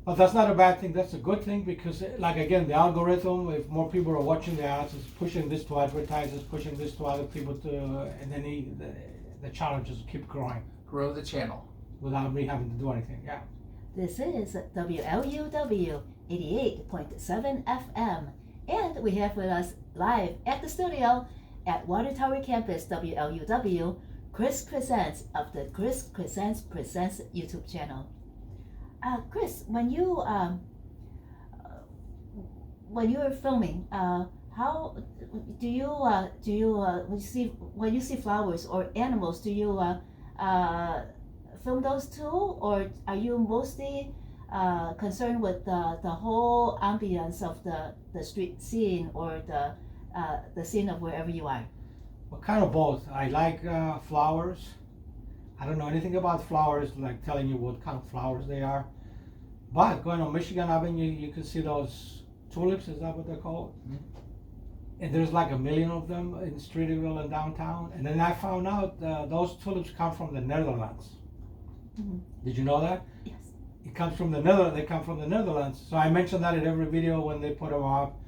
But that's not a bad thing. That's a good thing because, like again, the algorithm, if more people are watching the ads, it's pushing this to advertisers, pushing this to other people and then the challenges keep growing. Grow the channel. Without me having to do anything, yeah. This is WLUW 88.7 FM, and we have with us live at the studio at Water Tower Campus WLUW, Chris Krzentz of the Chris Krzentz Presents YouTube channel. Chris, when you are filming, how do you when you see flowers or animals, do you film those too, or are you mostly concerned with the whole ambience of the street scene or the scene of wherever you are? Well, kind of both. I like flowers. I don't know anything about flowers, like telling you what kind of flowers they are. But going on Michigan Avenue, you can see those tulips. Is that what they're called? Mm-hmm. And there's like 1 million of them in Streeterville and downtown. And then I found out those tulips come from the Netherlands. Mm-hmm. Did you know that? Yes. It comes from the Netherlands. They come from the Netherlands. So I mentioned that in every video when they put them up.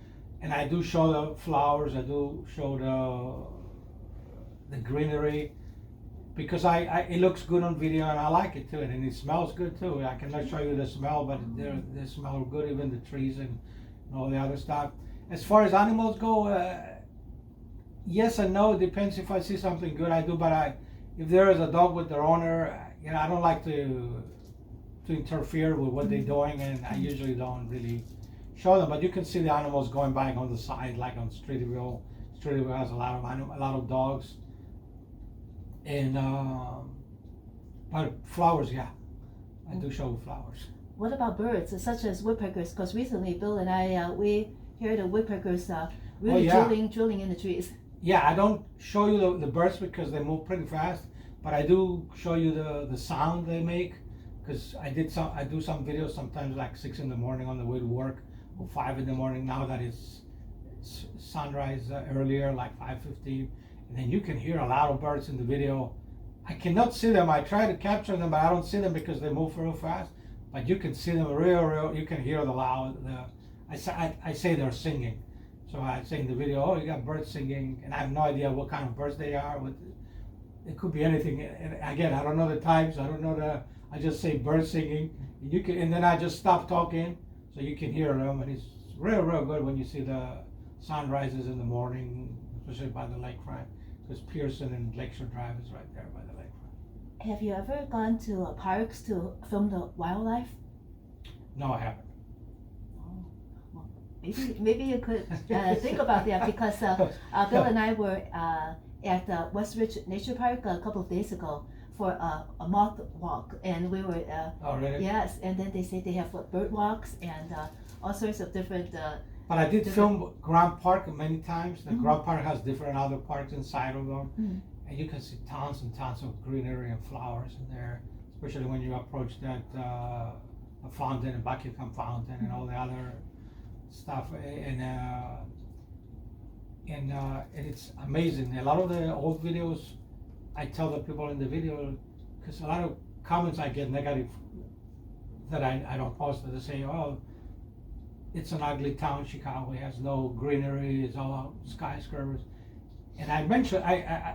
And I do show the flowers. I do show the greenery, because it looks good on video and I like it too, and it smells good too. I cannot show you the smell, but they smell good, even the trees and all the other stuff. As far as animals go, yes and no. It depends. If I see something good, I do. But if there is a dog with their owner, I don't like to interfere with what they're doing, and I usually don't really show them. But you can see the animals going by on the side, like on Streeterville. Streeterville has a lot of dogs. And but flowers, yeah, I do show flowers. What about birds, such as woodpeckers? Because recently, Bill and I we heard the woodpeckers really drilling in the trees. Yeah, I don't show you the birds because they move pretty fast, but I do show you the sound they make, because I do some videos sometimes like 6 in the morning on the way to work, or 5 in the morning. Now that it's sunrise earlier, like 5:15. And then you can hear a lot of birds in the video. I cannot see them. I try to capture them, but I don't see them because they move real fast. But you can see them real. You can hear the loud. I say they're singing. So I say in the video, oh, you got birds singing, and I have no idea what kind of birds they are. It could be anything. And again, I don't know the types. I don't know I just say birds singing. And then I just stop talking, so you can hear them. And it's real good when you see the sunrises in the morning, especially by the lakefront. Because Pearson and Lakeshore Drive is right there by the lakefront. Have you ever gone to parks to film the wildlife? No, I haven't. Oh, well, maybe you could think about that, because Bill and I were at West Ridge Nature Park a couple of days ago for a moth walk, and we were oh, really? Yes, and then they say they have bird walks and all sorts of different. But I did film Grant Park many times. The Grant Park has different other parks inside of them. Mm-hmm. And you can see tons and tons of greenery and flowers in there, especially when you approach that fountain, and Buckingham Fountain, and all the other stuff. And it's amazing. A lot of the old videos, I tell the people in the video, because a lot of comments I get negative that I don't post, that they say, oh, it's an ugly town, Chicago. It has no greenery. It's all skyscrapers. And I mention,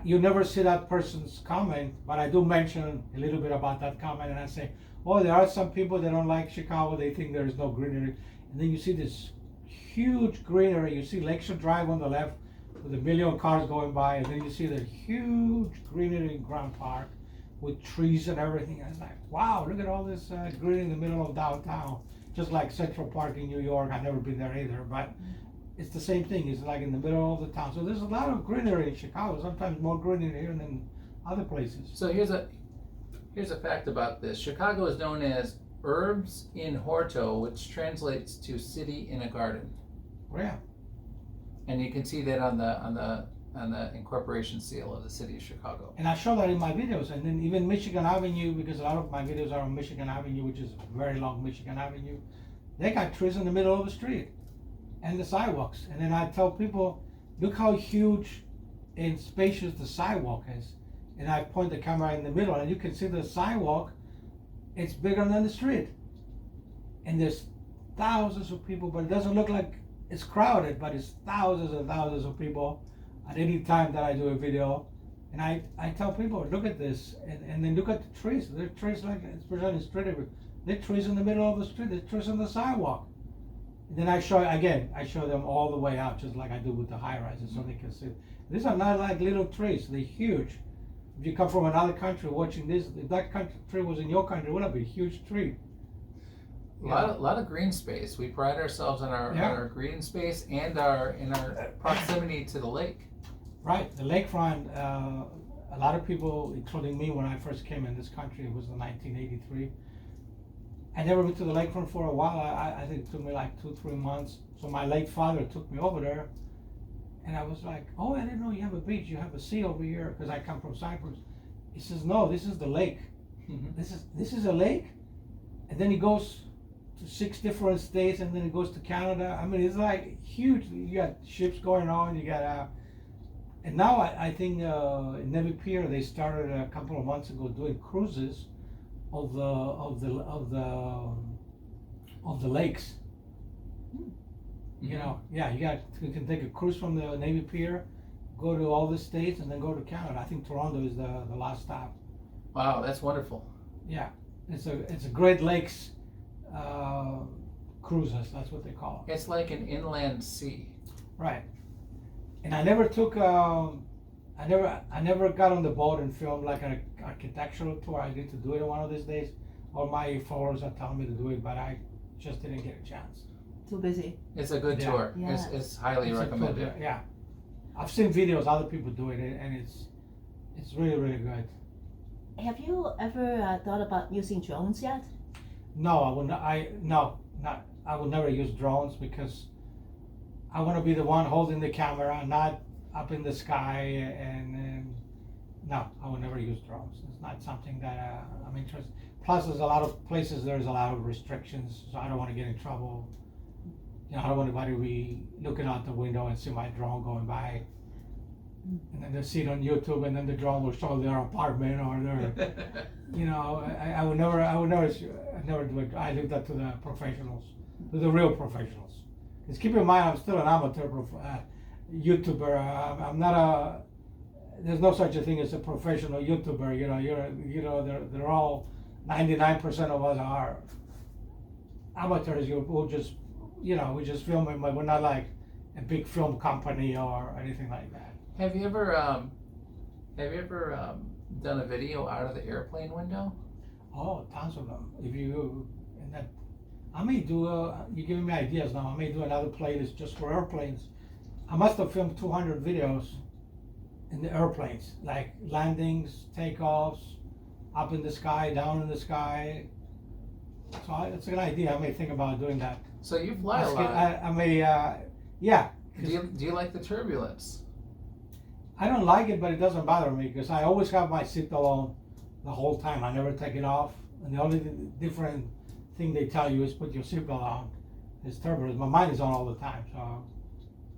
you never see that person's comment, but I do mention a little bit about that comment, and I say, oh, there are some people that don't like Chicago. They think there is no greenery. And then you see this huge greenery. You see Lakeshore Drive on the left with 1 million cars going by, and then you see the huge greenery in Grant Park with trees and everything. And it's like, wow, look at all this greenery in the middle of downtown. Just like Central Park in New York. I've never been there either, but it's the same thing. It's like in the middle of the town. So there's a lot of greenery in Chicago. Sometimes more greenery here than other places. So here's a fact about this. Chicago is known as Urbs in Horto, which translates to city in a garden. Yeah. And you can see that on the incorporation seal of the city of Chicago. And I show that in my videos. And then even Michigan Avenue, because a lot of my videos are on Michigan Avenue, which is a very long Michigan Avenue. They got trees in the middle of the street and the sidewalks. And then I tell people, look how huge and spacious the sidewalk is. And I point the camera in the middle, and you can see the sidewalk. It's bigger than the street. And there's thousands of people, but it doesn't look like it's crowded, but it's thousands and thousands of people at any time that I do a video. And I tell people, look at this, and then look at the trees. There are trees like, especially in the street, there are trees in the middle of the street, there are trees on the sidewalk. And then I show them all the way out, just like I do with the high rises, so they can see. These are not like little trees, they're huge. If you come from another country watching this, if that tree was in your country, it would have been a huge tree. A lot of green space. We pride ourselves on our green space and our proximity to the lake. Right, the lakefront. A lot of people, including me, when I first came in this country, it was in 1983. I never been to the lakefront for a while. I think it took me like 2-3 months. So my late father took me over there, and I was like, "Oh, I didn't know you have a beach. You have a sea over here." Because I come from Cyprus. He says, "No, this is the lake. Mm-hmm. This is a lake," and then he goes to 6 different states, and then it goes to Canada. I mean, it's like huge. You got ships going on. You got and now I think in Navy Pier they started a couple of months ago doing cruises of the lakes. Mm-hmm. You know, yeah, you can take a cruise from the Navy Pier, go to all the states, and then go to Canada. I think Toronto is the last stop. Wow, that's wonderful. Yeah, it's a Great Lakes cruises. That's what they call it. It's like an inland sea. Right. And I never took I never got on the boat and filmed like an architectural tour. I need to do it one of these days. All my followers are telling me to do it, but I just didn't get a chance. Too busy. It's a good tour. Yeah. It's highly recommended. Yeah, I've seen videos other people doing it, and it's really, really good. Have you ever thought about using drones yet? No, I would not. I would never use drones because I want to be the one holding the camera, not up in the sky. And no, I would never use drones. It's not something that I'm interested. Plus, there's a lot of places there's a lot of restrictions, so I don't want to get in trouble. You know, I don't want anybody to be looking out the window and see my drone going by, and then they see it on YouTube, and then the drone will show their apartment or their, you know, I would never do it. I leave that to the professionals, to the real professionals. Because keep in mind, I'm still an amateur YouTuber. I'm not there's no such a thing as a professional YouTuber. You know, they're all 99% of us are amateurs. We'll just, we just film it, but we're not like a big film company or anything like that. Have you ever done a video out of the airplane window? Oh, tons of them. I may do. You're giving me ideas now. I may do another playlist just for airplanes. I must have filmed 200 videos in the airplanes, like landings, takeoffs, up in the sky, down in the sky. So it's a good idea. I may think about doing that. So you fly a lot. I may, yeah. Do you like the turbulence? I don't like it, but it doesn't bother me because I always have my seatbelt on the whole time. I never take it off. And the only different thing they tell you is put your seatbelt on. It's turbulence. My mind is on all the time. So,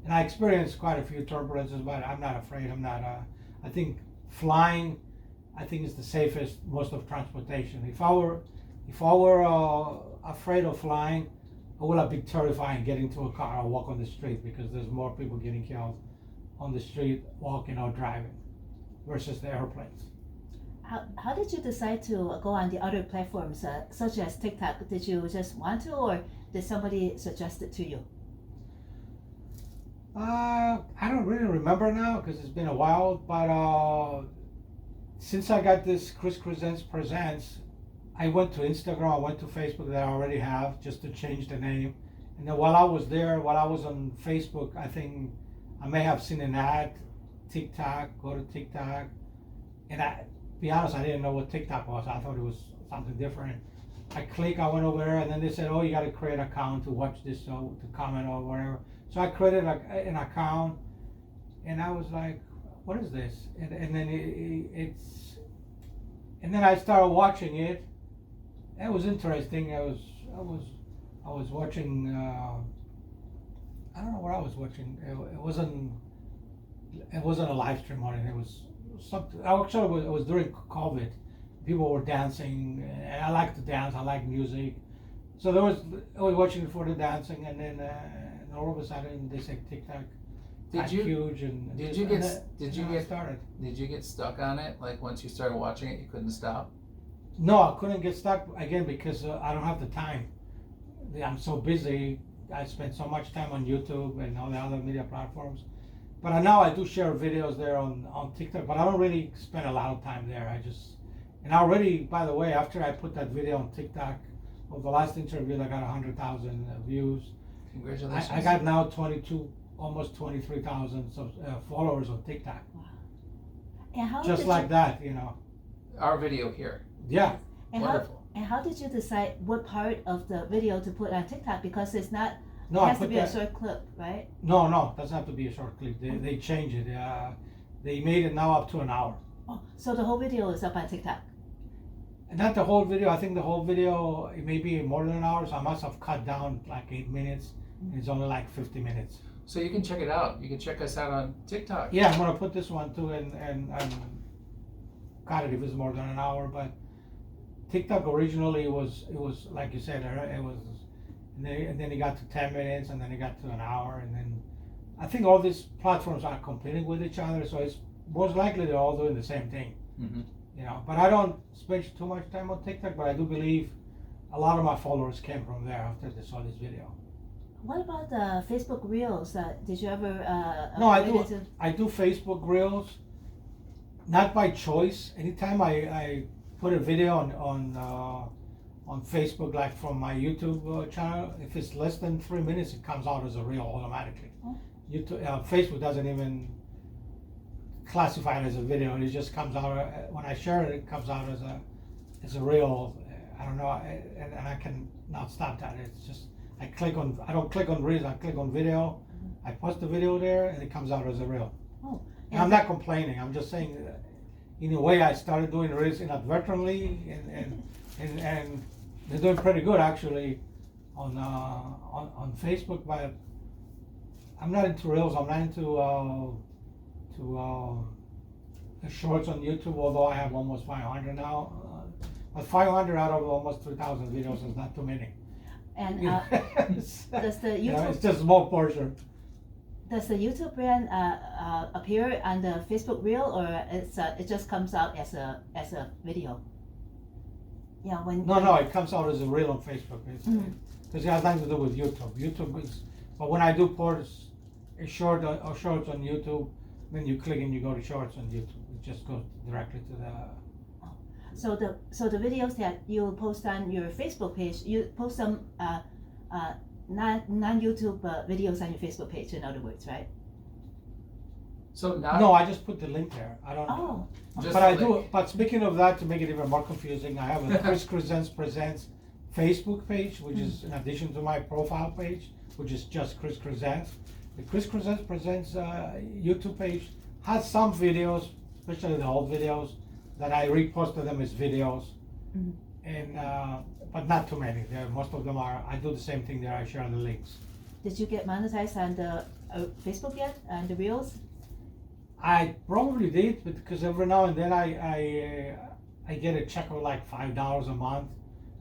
and I experienced quite a few turbulences, but I'm not afraid. I think flying, is the safest most of transportation. If I were afraid of flying, I would be terrified getting into a car or walk on the street because there's more people getting killed on the street walking or driving versus the airplanes. How did you decide to go on the other platforms such as TikTok? Did you just want to, or did somebody suggest it to you? I don't really remember now because it's been a while, but since I got this Krzentz Presents, I went to Instagram, I went to Facebook that I already have just to change the name, And then while I was there, while I was on Facebook, I think I may have seen an ad, TikTok, go to TikTok. And be honest, I didn't know what TikTok was. I thought it was something different. I went over there, and then they said, oh, you got to create an account to watch this, so to comment or whatever. So I created an account, and I was like, what is this? And then and then I started watching it. It was interesting. I was watching. I don't know what I was watching. It wasn't a live stream on it. It was something. Actually, it was during COVID. People were dancing, and I like to dance. I like music. So I was watching it for the dancing, and then all of a sudden they say TikTok. Did you huge and did you get started? Did you get stuck on it? Like once you started watching it, you couldn't stop? No, I couldn't get stuck again because I don't have the time. I'm so busy. I spend so much time on YouTube and all the other media platforms. But now I do share videos there on TikTok, but I don't really spend a lot of time there. And already, by the way, after I put that video on TikTok, of the last interview, I got 100,000 views. Congratulations. I got now almost 23,000 followers on TikTok. Wow. And how Just did like you, that, you know. Our video here. Yeah. and Wonderful. how did you decide what part of the video to put on TikTok? Because it's not, No, it I has to put be a that. short clip, right? No, it doesn't have to be a short clip. They change it. They made it now up to an hour. Oh, so the whole video is up on TikTok. Not the whole video. I think the whole video, it may be more than an hour, so I must have cut down like 8 minutes. And it's only like 50 minutes. So you can check it out. You can check us out on TikTok. Yeah, I'm gonna put this one too, and cut it if it's more than an hour. But TikTok originally it was like you said, it was, and then it got to 10 minutes, and then it got to an hour, and then I think all these platforms are competing with each other, so it's most likely they're all doing the same thing. Mm-hmm. You know, but I don't spend too much time on TikTok, but I do believe a lot of my followers came from there after they saw this video. What about the Facebook Reels? Did you ever? No, I upgrade do. it to- I do Facebook Reels, not by choice. Anytime I put a video on Facebook, like from my YouTube channel, if it's less than 3 minutes, it comes out as a reel automatically. Oh. Facebook doesn't even classify it as a video. It just comes out when I share it. It comes out as a reel. I don't know, and I can not stop that. It's just I don't click on reels. I click on video. I post the video there, and it comes out as a reel. Oh, And I'm not complaining. I'm just saying, in a way, I started doing reels inadvertently, and they're doing pretty good actually on Facebook. But I'm not into reels. I'm not into the shorts on YouTube. Although I have almost 500 now, but 500 out of almost 3,000 videos is not too many. And Does the YouTube it's just a small portion. does the YouTube brand appear on the Facebook Reel, or it just comes out as a video? Yeah, No, it comes out as a reel on Facebook. Because it has nothing to do with YouTube. But when I do post a short or shorts on YouTube, then you click and you go to shorts on YouTube. It just goes directly to the. So the videos that you post on your Facebook page, you post some non-YouTube videos on your Facebook page. In other words, right? So now. No, I just put the link there. I don't. Oh. Just But I the do. link. But speaking of that, to make it even more confusing, I have a Krzentz Presents Facebook page, which is in addition to my profile page, which is just Krzentz. The Krzentz Presents YouTube page has some videos, especially the old videos, that I reposted them as videos, and but not too many. Most of them are. I do the same thing there. I share the links. Did you get monetized on the Facebook yet? On the Reels? I probably did, because every now and then I get a check of like $5 a month,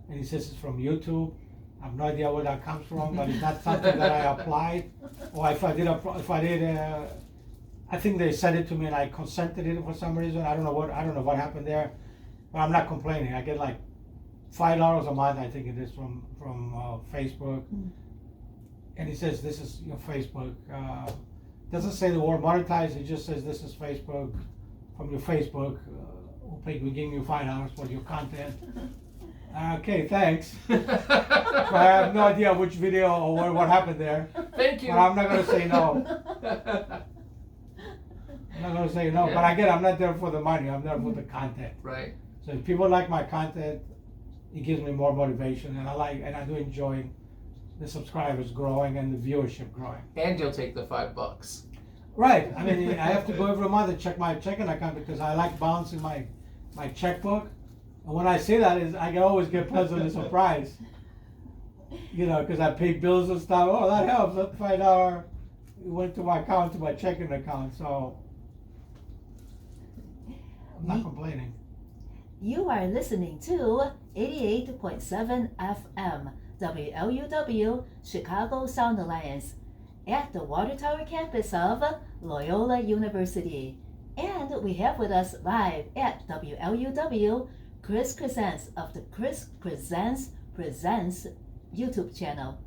and it says it's from YouTube. I have no idea where that comes from, but it's not something that I applied. Or if I did, I think they sent it to me and I consented it for some reason. I don't know what happened there, but I'm not complaining. I get like $5 a month, I think it is from Facebook, and it says this is your Facebook. Doesn't say the word monetize. It just says this is Facebook, from your Facebook. We're giving you $5 for your content. Okay, thanks. But I have no idea which video or what happened there. Thank you. But I'm not gonna say no. I'm not gonna say no. Yeah. But again, I'm not there for the money. I'm there for the content. Right. So if people like my content, it gives me more motivation, and I do enjoy the subscribers growing and the viewership growing. And you'll take the $5. Right. I mean, I have to go every month and check my checking account because I like balancing my checkbook. And when I say that, I can always get pleasantly surprised. You know, because I pay bills and stuff. Oh, that helps. That $5 went to my account, to my checking account. So I'm not complaining. You are listening to 88.7 FM WLUW Chicago Sound Alliance at the Water Tower campus of Loyola University. And we have with us live at WLUW Chris Krzentz of the Chris Krzentz Presents YouTube channel.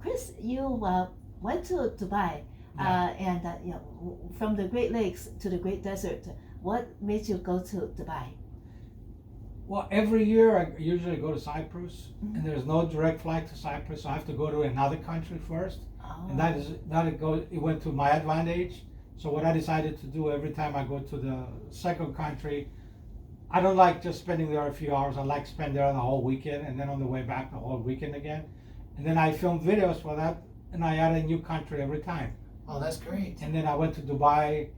Chris, you went to Dubai and you know, from the Great Lakes to the Great Desert. What made you go to Dubai? Well, every year I usually go to Cyprus, and there's no direct flight to Cyprus, so I have to go to another country first. Oh. And it went to my advantage. So what I decided to do every time I go to the second country, I don't like just spending there a few hours. I like spend there the whole weekend, and then on the way back the whole weekend again. And then I film videos for that, and I add a new country every time. Oh, that's great. And then I went to Dubai,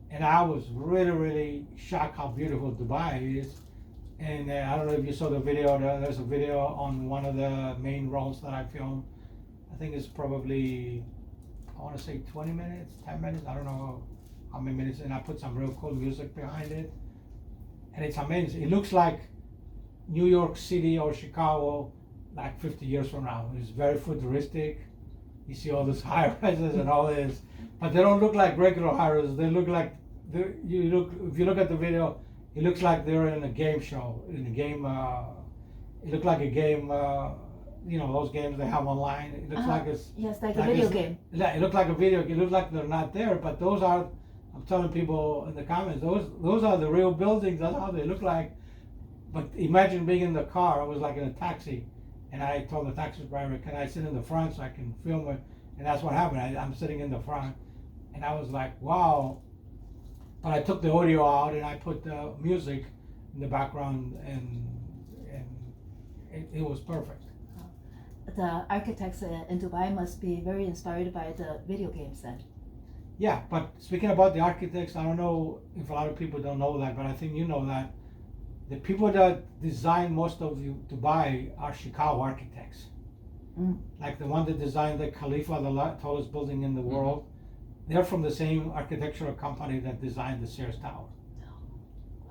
and I was really, really shocked how beautiful Dubai is. And I don't know if you saw the video. There's a video on one of the main roles that I filmed. I think it's probably, I want to say 20 minutes, 10 minutes. I don't know how many minutes. And I put some real cool music behind it. And it's amazing. It looks like New York City or Chicago like 50 years from now. It's very futuristic. You see all these high rises and all this. But they don't look like regular high rises. They look like, if you look at the video, it looks like they're in a game show. In a game, it looked like a game, you know, those games they have online. It looks like it's... Yes, like a video game. Yeah, it looked like a video. It looked like they're not there, but those are, I'm telling people in the comments, those are the real buildings. That's how they look like. But imagine being in the car. I was like in a taxi, and I told the taxi driver, can I sit in the front so I can film it? And that's what happened. I'm sitting in the front, and I was like, wow. But I took the audio out and I put the music in the background, and it was perfect. The architects in Dubai must be very inspired by the video games then. Yeah, but speaking about the architects, I don't know if a lot of people don't know that, but I think you know that the people that design most of Dubai are Chicago architects. Like the one that designed the Khalifa, the tallest building in the world. They're from the same architectural company that designed the Sears Tower.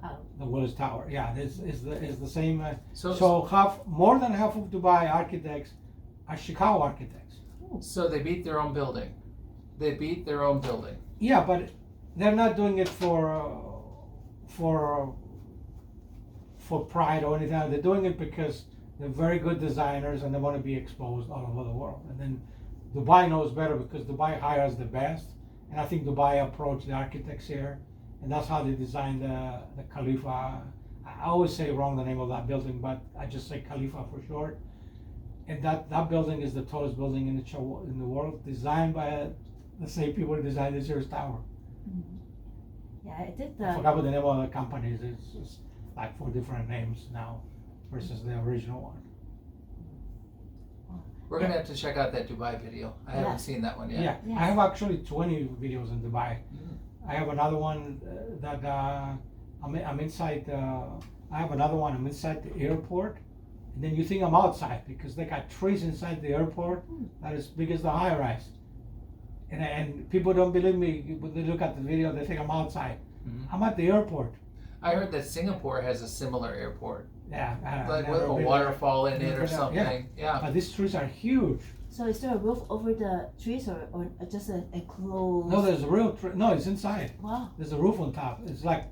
Wow. The Willis Tower. Yeah, it's the same. So More than half of Dubai architects are Chicago architects. So they beat their own building. They beat their own building. Yeah, but they're not doing it for pride or anything. They're doing it because they're very good designers and they want to be exposed all over the world. And then Dubai knows better because Dubai hires the best. And I think Dubai approached the architects here, and that's how they designed the Khalifa. I always say wrong the name of that building, but I just say Khalifa for short. And that building is the tallest building in the world, designed by the same people who designed the Sears Tower. Yeah, I did I forgot what the name of the company is. It's like 4 different names now versus the original one. We're gonna have to check out that Dubai video. I haven't seen that one yet. Yeah, Yes. I have actually 20 videos in Dubai. I have another one that I'm inside. I have another one. I'm inside the airport, and then you think I'm outside because they got trees inside the airport that is big as the high rise. And people don't believe me when they look at the video. They think I'm outside. I'm at the airport. I heard that Singapore has a similar airport, Yeah, like with a waterfall in it or Never been there. something. Yeah. But these trees are huge. So is there a roof over the trees or just an enclosed? No, there's a real tree. No, it's inside. Wow. There's a roof on top. It's like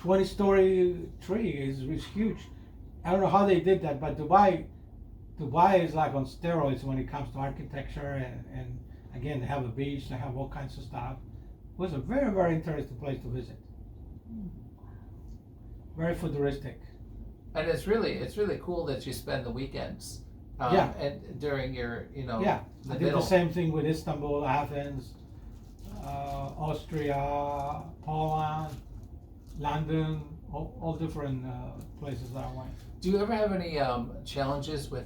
20-story tree. It's huge. I don't know how they did that, but Dubai is like on steroids when it comes to architecture and again, they have a beach, they have all kinds of stuff. It was a very, very interesting place to visit. Very futuristic. And it's really cool that you spend the weekends. Yeah. And during your, Yeah, the I did middle. the same thing with Istanbul, Athens, Austria, Poland, London, all different places that I went. Do you ever have any challenges with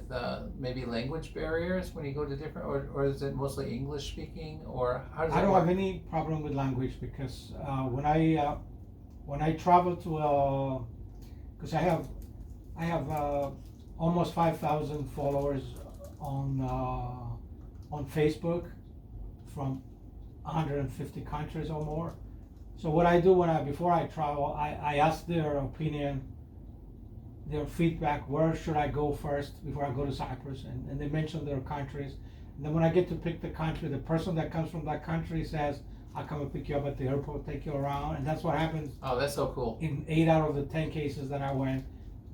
maybe language barriers when you go to different, or is it mostly English speaking, or how does I it don't work? have any problem with language because when I travel to because I have almost 5,000 followers on Facebook from 150 countries or more. So what I do before I travel, I ask their opinion, their feedback, where should I go first before I go to Cyprus, and they mention their countries. And then when I get to pick the country, the person that comes from that country says, I'll come and pick you up at the airport, take you around, and that's what happens. Oh, that's so cool. In 8 out of the 10 cases that I went,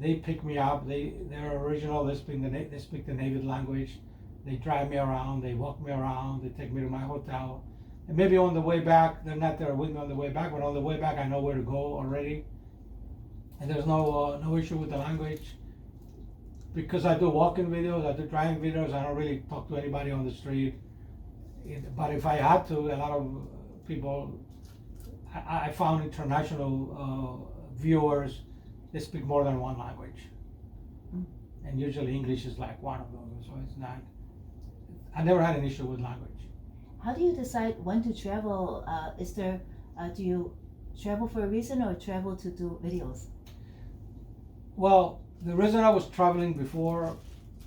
they pick me up. They're original. They speak the native language. They drive me around. They walk me around. They take me to my hotel. And maybe on the way back, they're not there with me on the way back, but on the way back, I know where to go already. And there's no issue with the language because I do walking videos, I do driving videos. I don't really talk to anybody on the street. But if I had to, a lot of people, I found international viewers, they speak more than one language. And usually English is like one of them, so it's not, I never had an issue with language. How do you decide when to travel? Do you travel for a reason or travel to do videos? Well, the reason I was traveling before,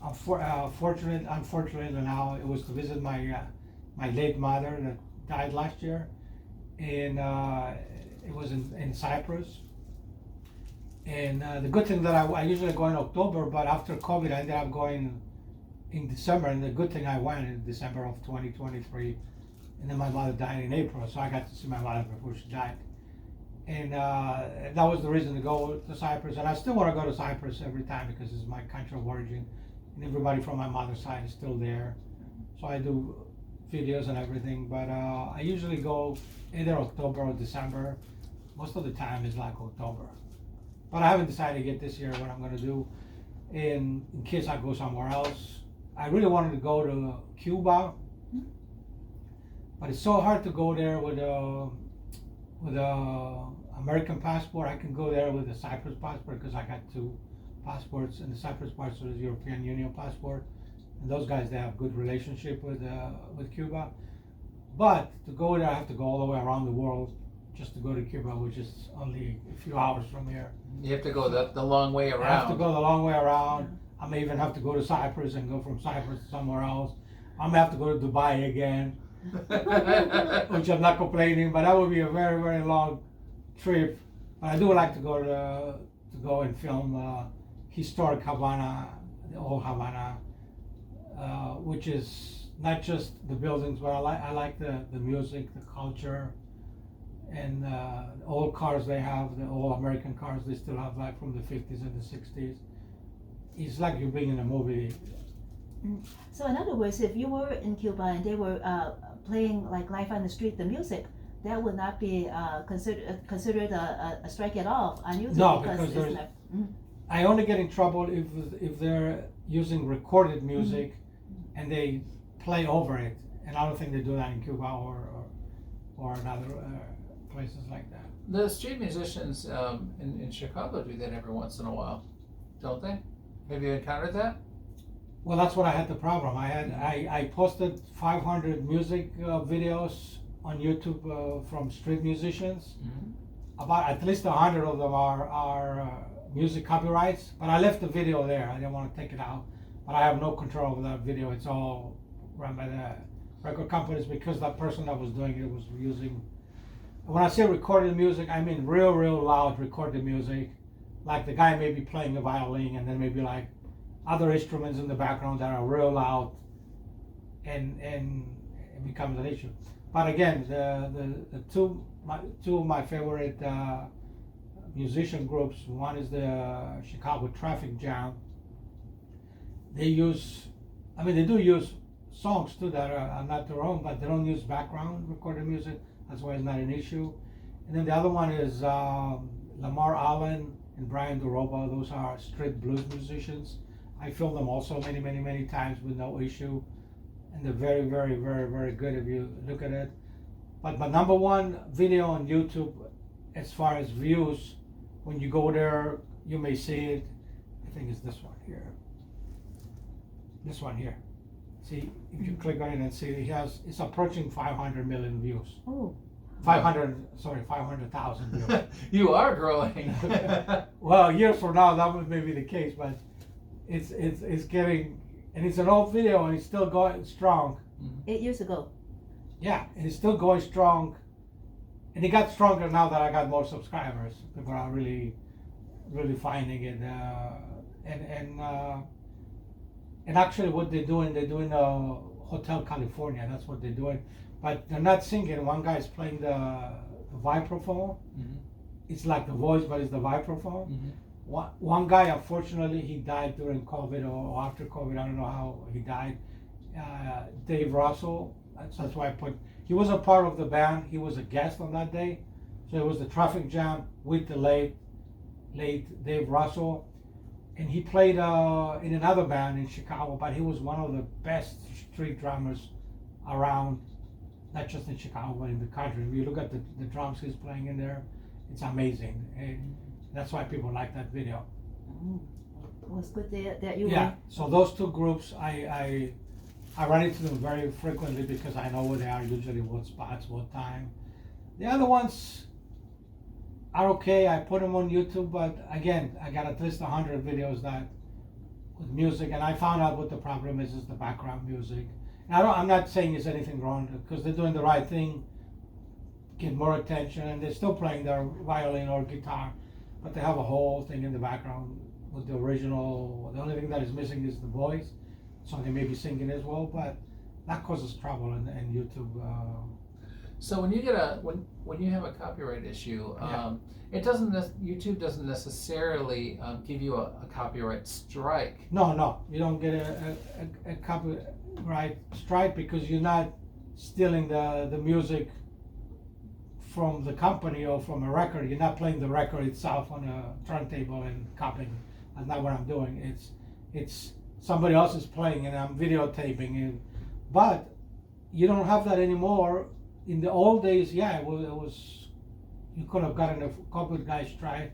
unfortunately now, it was to visit my late mother that died last year, and it was in Cyprus. And the good thing that I usually go in October, but after COVID I ended up going in December, and the good thing I went in December of 2023, and then my mother died in April, so I got to see my mother before she died. And that was the reason to go to Cyprus, and I still want to go to Cyprus every time because it's my country of origin, and everybody from my mother's side is still there. So I do videos and everything, but I usually go either October or December. Most of the time is like October. But I haven't decided yet this year what I'm going to do in case I go somewhere else. I really wanted to go to Cuba, but it's so hard to go there with a American passport. I can go there with a Cyprus passport because I got 2 passports, and the Cyprus passport is European Union passport, and those guys, they have good relationship with Cuba. But to go there, I have to go all the way around the world just to go to Cuba, which is only a few hours from here. You have to go the long way around. I have to go the long way around. I may even have to go to Cyprus and go from Cyprus to somewhere else. I may have to go to Dubai again, which I'm not complaining, but that would be a very, very long trip. But I do like to go and film historic Havana, the old Havana, which is not just the buildings, but I like the music, the culture, and the old cars they have, the old American cars they still have, like from the 50s and the 60s. It's like you're being in a movie. So in other words, if you were in Cuba and they were playing like live on the street, the music, that would not be considered a strike at all on YouTube. No, because there's, I only get in trouble if they're using recorded music and they play over it, and I don't think they do that in Cuba or in other places like that. The street musicians in Chicago do that every once in a while, don't they? Have you encountered that? Well, that's what I had the problem. I posted 500 music videos on YouTube from street musicians. About at least 100 of them are music copyrights, but I left the video there. I didn't want to take it out, but I have no control over that video. It's all run by the record companies because that person that was doing it was using. When I say recorded music, I mean real loud recorded music. Like the guy may be playing a violin and then maybe like other instruments in the background that are real loud, and it becomes an issue. But again, the two of my favorite musician groups, one is the Chicago Traffic Jam. They do use songs too that are not their own, but they don't use background recorded music. That's why it's not an issue. And then the other one is Lamar Allen and Brian DeRoba. Those are street blues musicians. I filmed them also many times with no issue, and they're very good if you look at it. But my number one video on YouTube, as far as views, when you go there, you may see it. I think it's this one here. This one here. See, if you click on it and see, it's approaching 500 million views. Oh. 500,000 views. You are growing. Well, years from now, that may be the case, but it's getting, and it's an old video and it's still going strong. 8 years ago. Yeah, and it's still going strong, and it got stronger now that I got more subscribers. People are really finding it, and actually what they're doing Hotel California. That's what they're doing, but they're not singing. One guy's playing the vibraphone. It's like the voice, but it's the vibraphone. One guy, unfortunately, he died during COVID or after COVID. I don't know how he died. Dave Russell. That's why I put. He was a part of the band. He was a guest on that day, so it was the traffic jam with the late Dave Russell, and he played in another band in Chicago. But he was one of the best street drummers around, not just in Chicago but in the country. If you look at the drums he's playing in there, it's amazing. And that's why people like that video. It was good that you Yeah. So those two groups, I run into them very frequently because I know where they are, usually what spots, what time. The other ones are okay. I put them on YouTube, but again, I got at least 100 videos that with music, and I found out what the problem is the background music. And I'm not saying there's anything wrong because they're doing the right thing, get more attention, and they're still playing their violin or guitar, but they have a whole thing in the background with the original. The only thing that is missing is the voice. So they may be singing as well, but that causes trouble in YouTube. So when you get when you have a copyright issue, it doesn't YouTube doesn't necessarily give you a copyright strike. No, you don't get a copyright strike because you're not stealing the music from the company or from a record. You're not playing the record itself on a turntable and copying. That's not what I'm doing. It's somebody else is playing and I'm videotaping it, but you don't have that anymore. In the old days, yeah, it was you could have gotten a copyright strike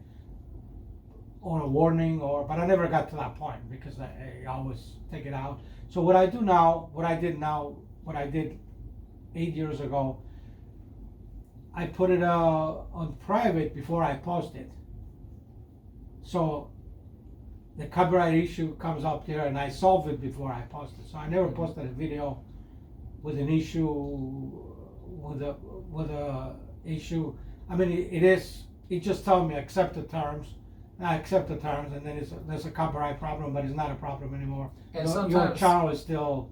or a warning, but I never got to that point because I always take it out. So what I did 8 years ago, I put it on private before I post it. So the copyright issue comes up there and I solve it before I post it. So I never posted a video with an issue, with a issue. I mean, it just tells me accept the terms. I accept the terms, and then there's a copyright problem, but it's not a problem anymore. And your channel is still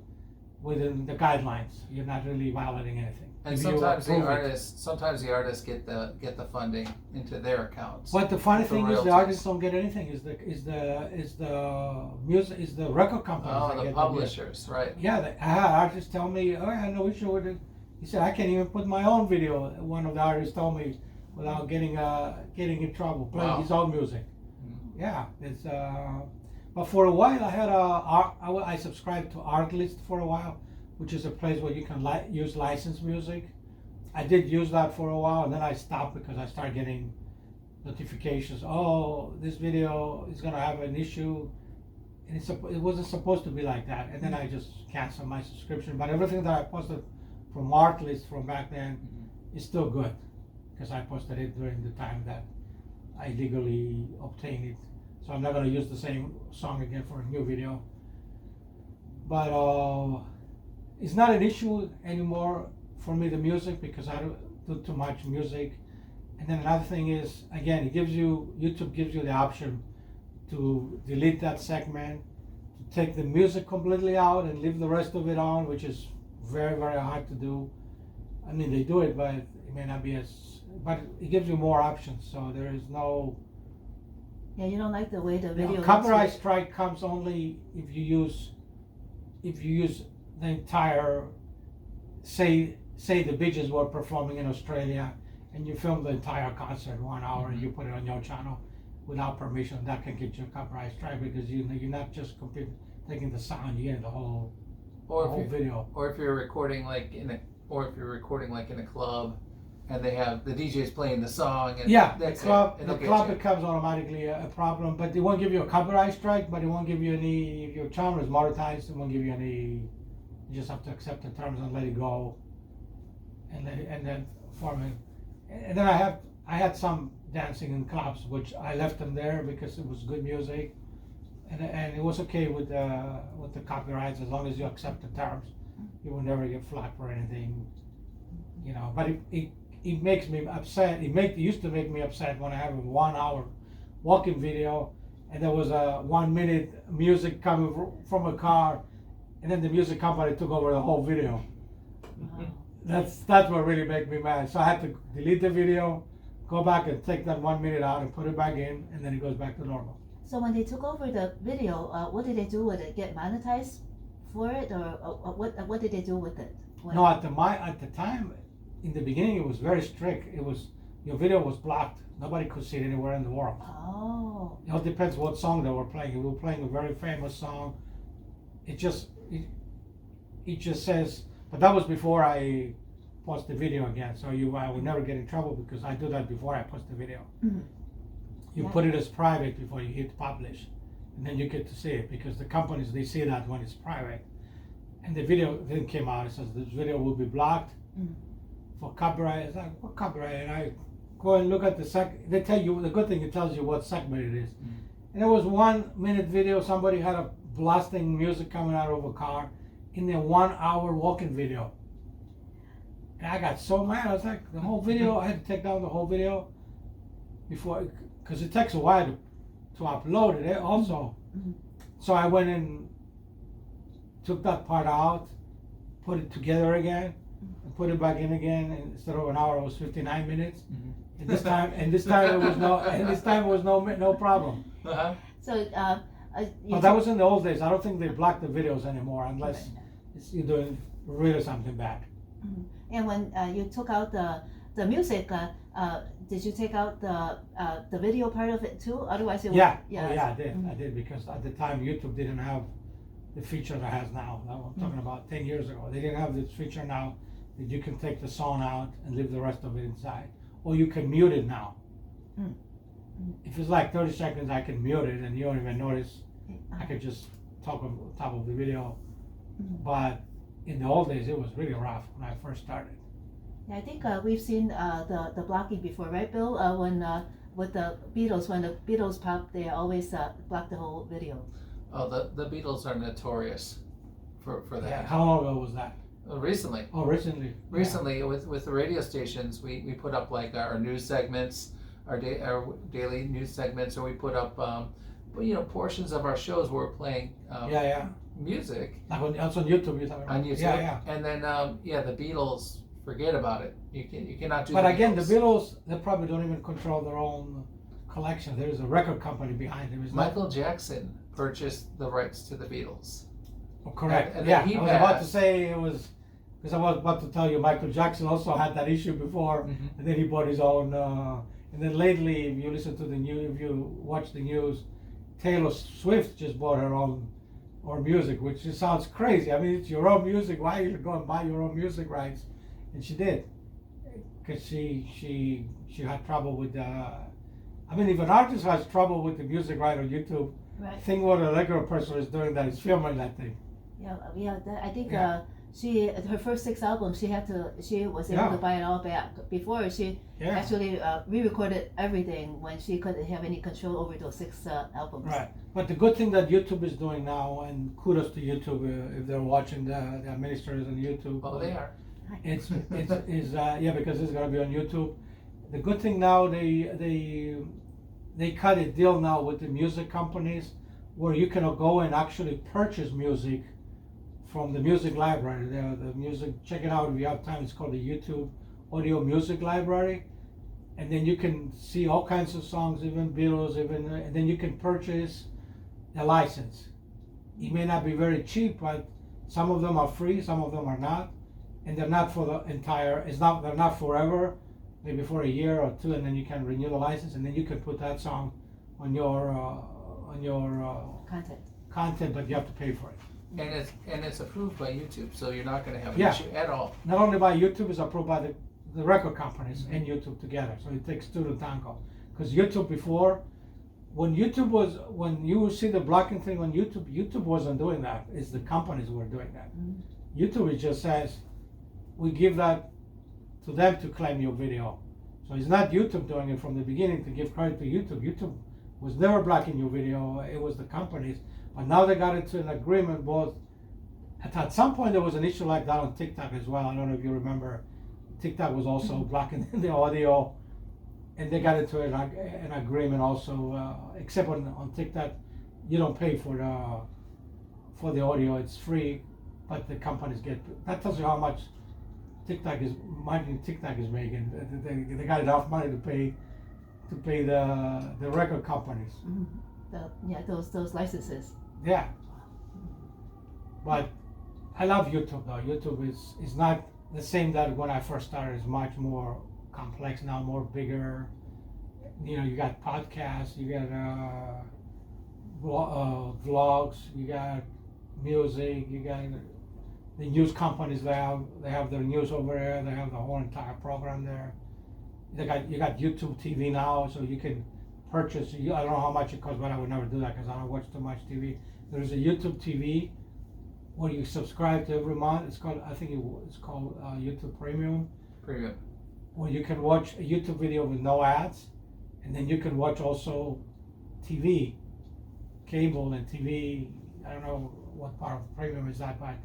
within the guidelines. You're not really violating anything. And sometimes the artists get the funding into their accounts. But the funny thing is, royalties. the artists don't get anything. Is the record companies? Oh, that the get publishers, right? Yeah, artists tell me, I have no issue with it. He said, I can't even put my own video. One of the artists told me without getting in trouble, playing his own music. Yeah, it's but for a while I subscribed to Artlist for a while, which is a place where you can use licensed music. I did use that for a while, and then I stopped because I started getting notifications. Oh, this video is gonna have an issue, and it wasn't supposed to be like that. And then I just canceled my subscription. But everything that I posted from Artlist from back then is still good because I posted it during the time that I legally obtained it. So I'm not gonna use the same song again for a new video. But it's not an issue anymore for me, the music, because I don't do too much music. And then another thing is, again, YouTube gives you the option to delete that segment, to take the music completely out and leave the rest of it on, which is very hard to do. I mean, they do it, but it may not be but it gives you more options, so there is no. Yeah, you don't like the way the video. Copyright strike comes only if you use the entire. Say the Bee Gees were performing in Australia, and you film the entire concert 1 hour and you put it on your channel. without permission. That can get you a copyright strike because you're not just taking the sound, you're getting the whole video. Or if you're recording like in a club, and they have the DJs playing the song, and The club becomes automatically a problem, but they won't give you a copyright strike, but it won't give you any. If your channel is monetized, it won't give you any. You just have to accept the terms and let it go, and then form it. And then I had some dancing in clubs, which I left them there because it was good music, and it was okay with the copyrights as long as you accept the terms. You will never get flagged for anything, you know. But it makes me upset. It used to make me upset when I have a 1 hour walking video, and there was a 1 minute music coming from a car, and then the music company took over the whole video. Wow. That's what really made me mad. So I had to delete the video, go back and take that 1 minute out and put it back in, and then it goes back to normal. So when they took over the video, what did they do with it? Get monetized for it, or what did they do with it? No, at the time, in the beginning, it was very strict. It was your video was blocked. Nobody could see it anywhere in the world. Oh. It all depends what song they were playing. If we were playing a very famous song, it just says. But that was before I post the video again. So I would never get in trouble because I do that before I post the video. Mm-hmm. You put it as private before you hit publish, and then you get to see it because the companies they see that when it's private. And the video then came out. It says this video will be blocked. Mm-hmm. For copyright. It's like, what copyright? And I go and look at they tell you, the good thing, it tells you what segment it is. Mm-hmm. And it was 1 minute video, somebody had a blasting music coming out of a car in their 1 hour walking video. And I got so mad, I was like, the whole video, I had to take down the whole video before, because it takes a while to upload it also. Mm-hmm. So I went and took that part out, put it together again, and put it back in again, and instead of an hour it was 59 minutes. Mm-hmm. And this time it was no problem. Uh-huh. So but that was in the old days. I don't think they block the videos anymore unless you're doing really something bad. Mm-hmm. And when you took out the music, did you take out the video part of it too? Otherwise, it would. I did. Mm-hmm. I did because at the time YouTube didn't have the feature that it has now. I'm talking about 10 years ago. They didn't have this feature now that you can take the song out and leave the rest of it inside, or you can mute it now. Mm. If it's like 30 seconds, I can mute it and you don't even notice. I could just talk on top of the video. Mm-hmm. But in the old days, it was really rough when I first started. Yeah, I think we've seen the blocking before, right, Bill? When with the Beatles, when the Beatles pop, they always block the whole video. Oh, the Beatles are notorious for that. Yeah, how long ago was that? Recently. Oh, recently. Recently, yeah. with the radio stations, we put up like our news segments, our daily news segments, or we put up portions of our shows where we're playing music. Like that's on YouTube. You're talking about. On YouTube. Yeah. And then the Beatles, forget about it. You cannot do. But again, the Beatles, they probably don't even control their own collection. There is a record company behind them. Michael Jackson purchased the rights to the Beatles. Oh, correct. And I was about to say it was, because I was about to tell you Michael Jackson also had that issue before, mm-hmm. and then he bought his own. And then lately, if you listen to the news, if you watch the news, Taylor Swift just bought her own music, which just sounds crazy. I mean, it's your own music. Why are you go and buy your own music rights? And she did, because she had trouble with I mean, if an artist has trouble with the music right on YouTube, right. Think what a regular person is doing that is filming that thing. Yeah. I think her first 6 albums, she was able to buy it all back. Before she actually re-recorded everything when she couldn't have any control over those 6 albums. Right. But the good thing that YouTube is doing now, and kudos to YouTube if they're watching the administrators on YouTube. Oh, they are. It's because it's gonna be on YouTube. The good thing now they cut a deal now with the music companies where you can go and actually purchase music from the music library. The music, check it out if you have time. It's called the YouTube Audio Music Library, and then you can see all kinds of songs, even Beatles, and then you can purchase a license. It may not be very cheap, but some of them are free, some of them are not, and they're not for the entire. They're not forever. Maybe for a year or 2, and then you can renew the license, and then you can put that song on your Content. content, but you have to pay for it. And it's approved by YouTube, so you're not gonna have an Yeah. issue at all. Not only by YouTube, it's approved by the record companies and YouTube together. So it takes two to tango. Because YouTube before, when you see the blocking thing on YouTube, YouTube wasn't doing that. It's the companies who were doing that. YouTube, it just says, we give that to them to claim your video. So it's not YouTube doing it from the beginning to give credit to YouTube. YouTube was never blocking your video, it was the companies. But now they got into an agreement both. At some point there was an issue like that on TikTok as well. I don't know if you remember. TikTok was also blocking the audio, and they got into an agreement also. Except on TikTok, you don't pay for the audio; it's free, but the companies get. That tells you how much TikTok is making. They got enough money to pay the record companies. Those licenses. Yeah. But I love YouTube though. YouTube is not the same that when I first started. It's much more complex now, more bigger. You know, you got podcasts, you got vlogs, you got music, you got the news companies. They have their news over there. They have the whole entire program there. You got YouTube TV now, so you can purchase. I don't know how much it costs, but I would never do that because I don't watch too much TV. There's a YouTube TV where you subscribe to every month. It's called YouTube Premium. Premium. Where you can watch a YouTube video with no ads, and then you can watch also TV, cable and TV. I don't know what part of premium is that, but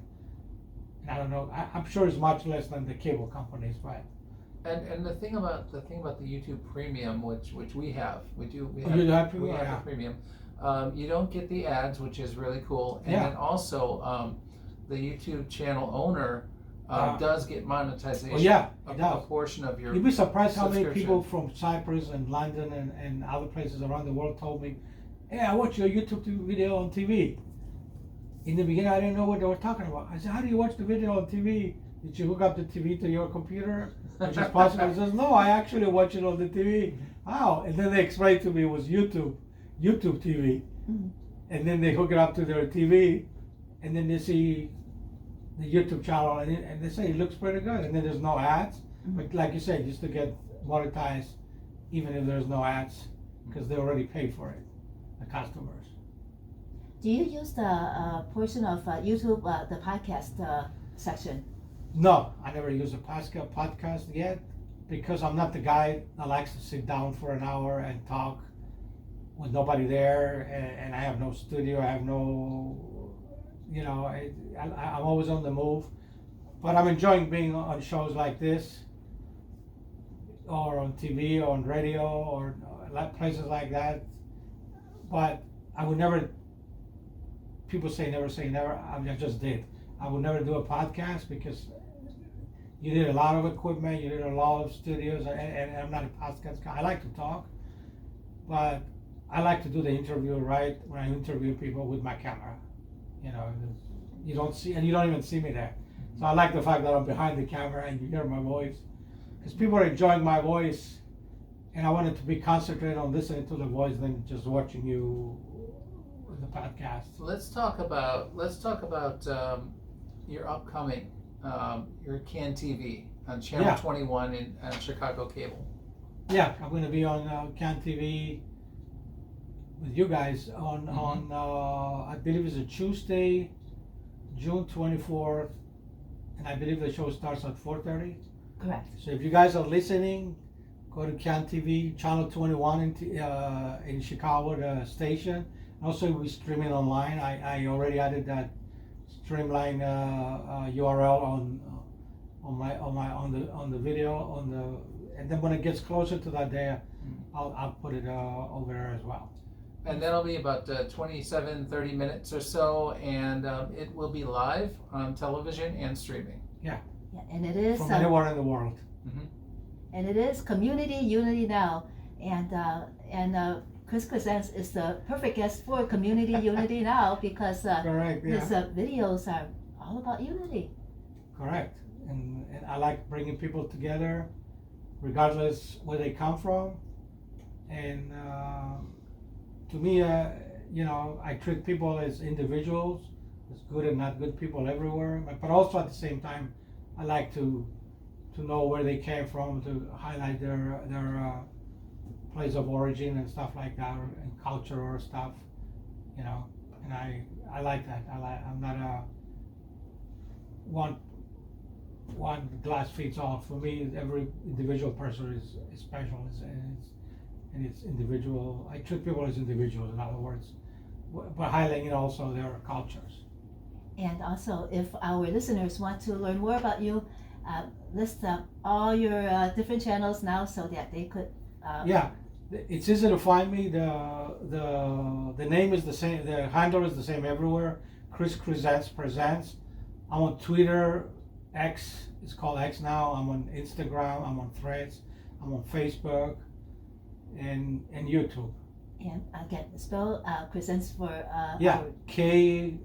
I don't know. I'm sure it's much less than the cable companies, but. And the thing about the YouTube Premium, which we have, we have have Premium? the Premium. You don't get the ads, which is really cool, and Yeah. then also the YouTube channel owner does get monetization. Oh yeah, a it does. portion of your. You'd be surprised how many subscription. people from Cyprus and London and other places around the world told me, "Hey, I watched your YouTube video on TV." In the beginning, I didn't know what they were talking about. I said, "How do you watch the video on TV? Did you hook up the TV to your computer?" Which is possible. He says, "No, I actually watch it on the TV." Wow! And then they explained to me it was YouTube TV, and then they hook it up to their TV, and then they see the YouTube channel, and they say it looks pretty good. And then there's no ads, but like you said, just to get monetized, even if there's no ads, because they already pay for it, the customers. Do you use the portion of YouTube, the podcast section? No, I never use a podcast yet because I'm not the guy that likes to sit down for an hour and talk with nobody there, and I have no studio. I have no, I'm always on the move. But I'm enjoying being on shows like this, or on TV, or on radio, or places like that. But I would never. People say never say never. I mean, I just did. I would never do a podcast because you need a lot of equipment, you need a lot of studios, and I'm not a podcast guy. I like to talk, but I like to do the interview right when I interview people with my camera. You don't see, and you don't even see me there. So I like the fact that I'm behind the camera and you hear my voice, because people are enjoying my voice, and I wanted to be concentrated on listening to the voice than just watching you with the podcast. Let's talk about your upcoming your CAN TV on Channel 21 in Chicago Cable. Yeah, I'm going to be on CAN TV with you guys on I believe it's a Tuesday, June 24th, and I believe the show starts at 4:30. Correct. So if you guys are listening, go to CAN TV, Channel 21 in Chicago, the station. Also, we stream it online. I already added that streamline URL on the video and then when it gets closer to that day, I'll put it over there as well. And that'll be about 27-30 minutes or so, and it will be live on television and streaming. Yeah, and it is from anywhere in the world. And it is Community Unity Now, and Krzentz is the perfect guest for Community Unity Now because Correct, yeah. his videos are all about unity. Correct, and I like bringing people together, regardless where they come from, and to me, you know, I treat people as individuals. There's good and not good people everywhere, but also at the same time, I like to know where they came from, to highlight their place of origin and stuff like that, and culture or stuff, you know. And I like that. I'm not a one glass fits all. For me, every individual person is special, and it's individual. I treat people as individuals, in other words, but highlighting also their cultures. And also, if our listeners want to learn more about you, list all your different channels now so that they could. Yeah, it's easy to find me. The name is the same. The handle is the same everywhere. Krzentz presents. I'm on Twitter, X. It's called X now. I'm on Instagram. I'm on Threads. I'm on Facebook, and YouTube. And again, spell Krzentz for. Yeah, Krzentz.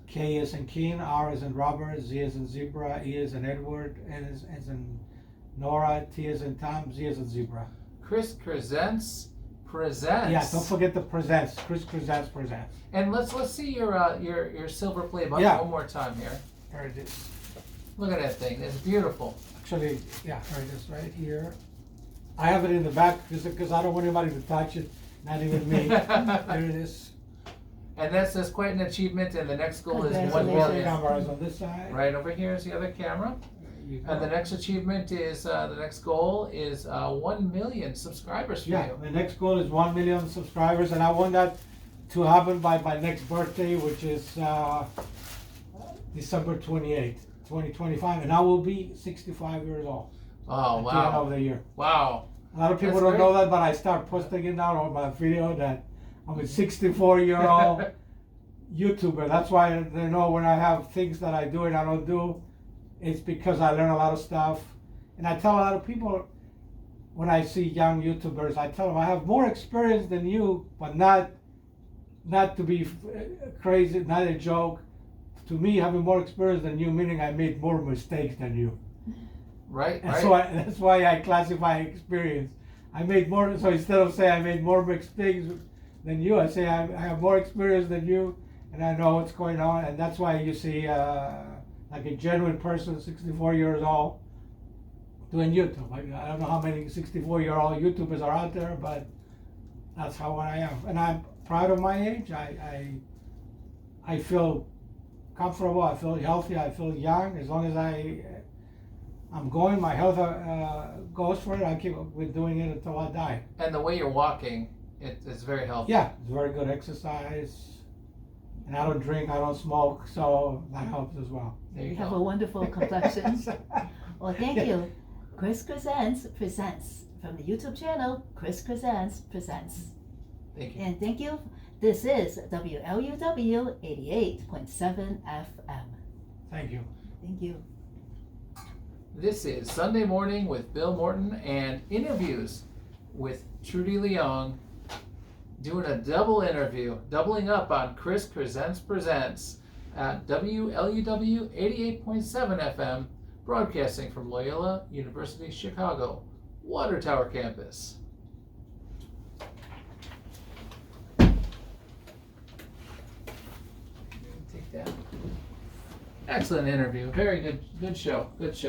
K is in Keen, R is in Robert, Z is in Zebra, E is in Edward, N is in Nora, T is in Tom, Z is in Zebra. Krzentz presents. Yeah, don't forget the presents. Krzentz presents. And let's see your silver play button one more time here. Here it is. Look at that thing. It's beautiful. Actually, yeah, here it is, right here. I have it in the back because I don't want anybody to touch it, not even me. There it is. And that's quite an achievement. And the next goal is 1 Congratulations. million. Cameras on this side. Right over here is the other camera. You go. And the next achievement is the next goal is 1 million subscribers for Yeah, you. the next goal is 1 million subscribers, and I want that to happen by my next birthday, which is December 28th, 2025, and I will be 65 years old Oh at the end wow! of the year. Wow! A lot of people That's don't know great. that, but I start posting it now on my video that I'm a 64-year-old YouTuber. That's why they know when I have things that I do and I don't do, it's because I learn a lot of stuff. And I tell a lot of people, when I see young YouTubers, I tell them I have more experience than you, but not to be crazy, not a joke. To me, having more experience than you, meaning I made more mistakes than you. Right, That's right. why I classify experience. I made more, so instead of saying I made more mistakes than you, I say I have more experience than you, and I know what's going on, and that's why you see like a genuine person, 64 years old, doing YouTube. I don't know how many 64-year-old YouTubers are out there, but that's how I am, and I'm proud of my age. I feel comfortable. I feel healthy. I feel young. As long as I'm going, my health goes for it. I keep with doing it until I die. And the way you're walking, it's very healthy. Yeah, it's very good exercise. And I don't drink, I don't smoke, so that helps as well. There You you have a go. wonderful complexion. Well, thank you. Krzentz presents from the YouTube channel. Krzentz presents. Thank you. And thank you. This is WLUW 88.7 FM. Thank you. Thank you. This is Sunday Morning with Bill Morton and interviews with Trudy Leong, doing a double interview, doubling up on Krzentz Presents at WLUW 88.7 FM, broadcasting from Loyola University, Chicago, Water Tower campus. Take that. Excellent interview. Very good show. Good show.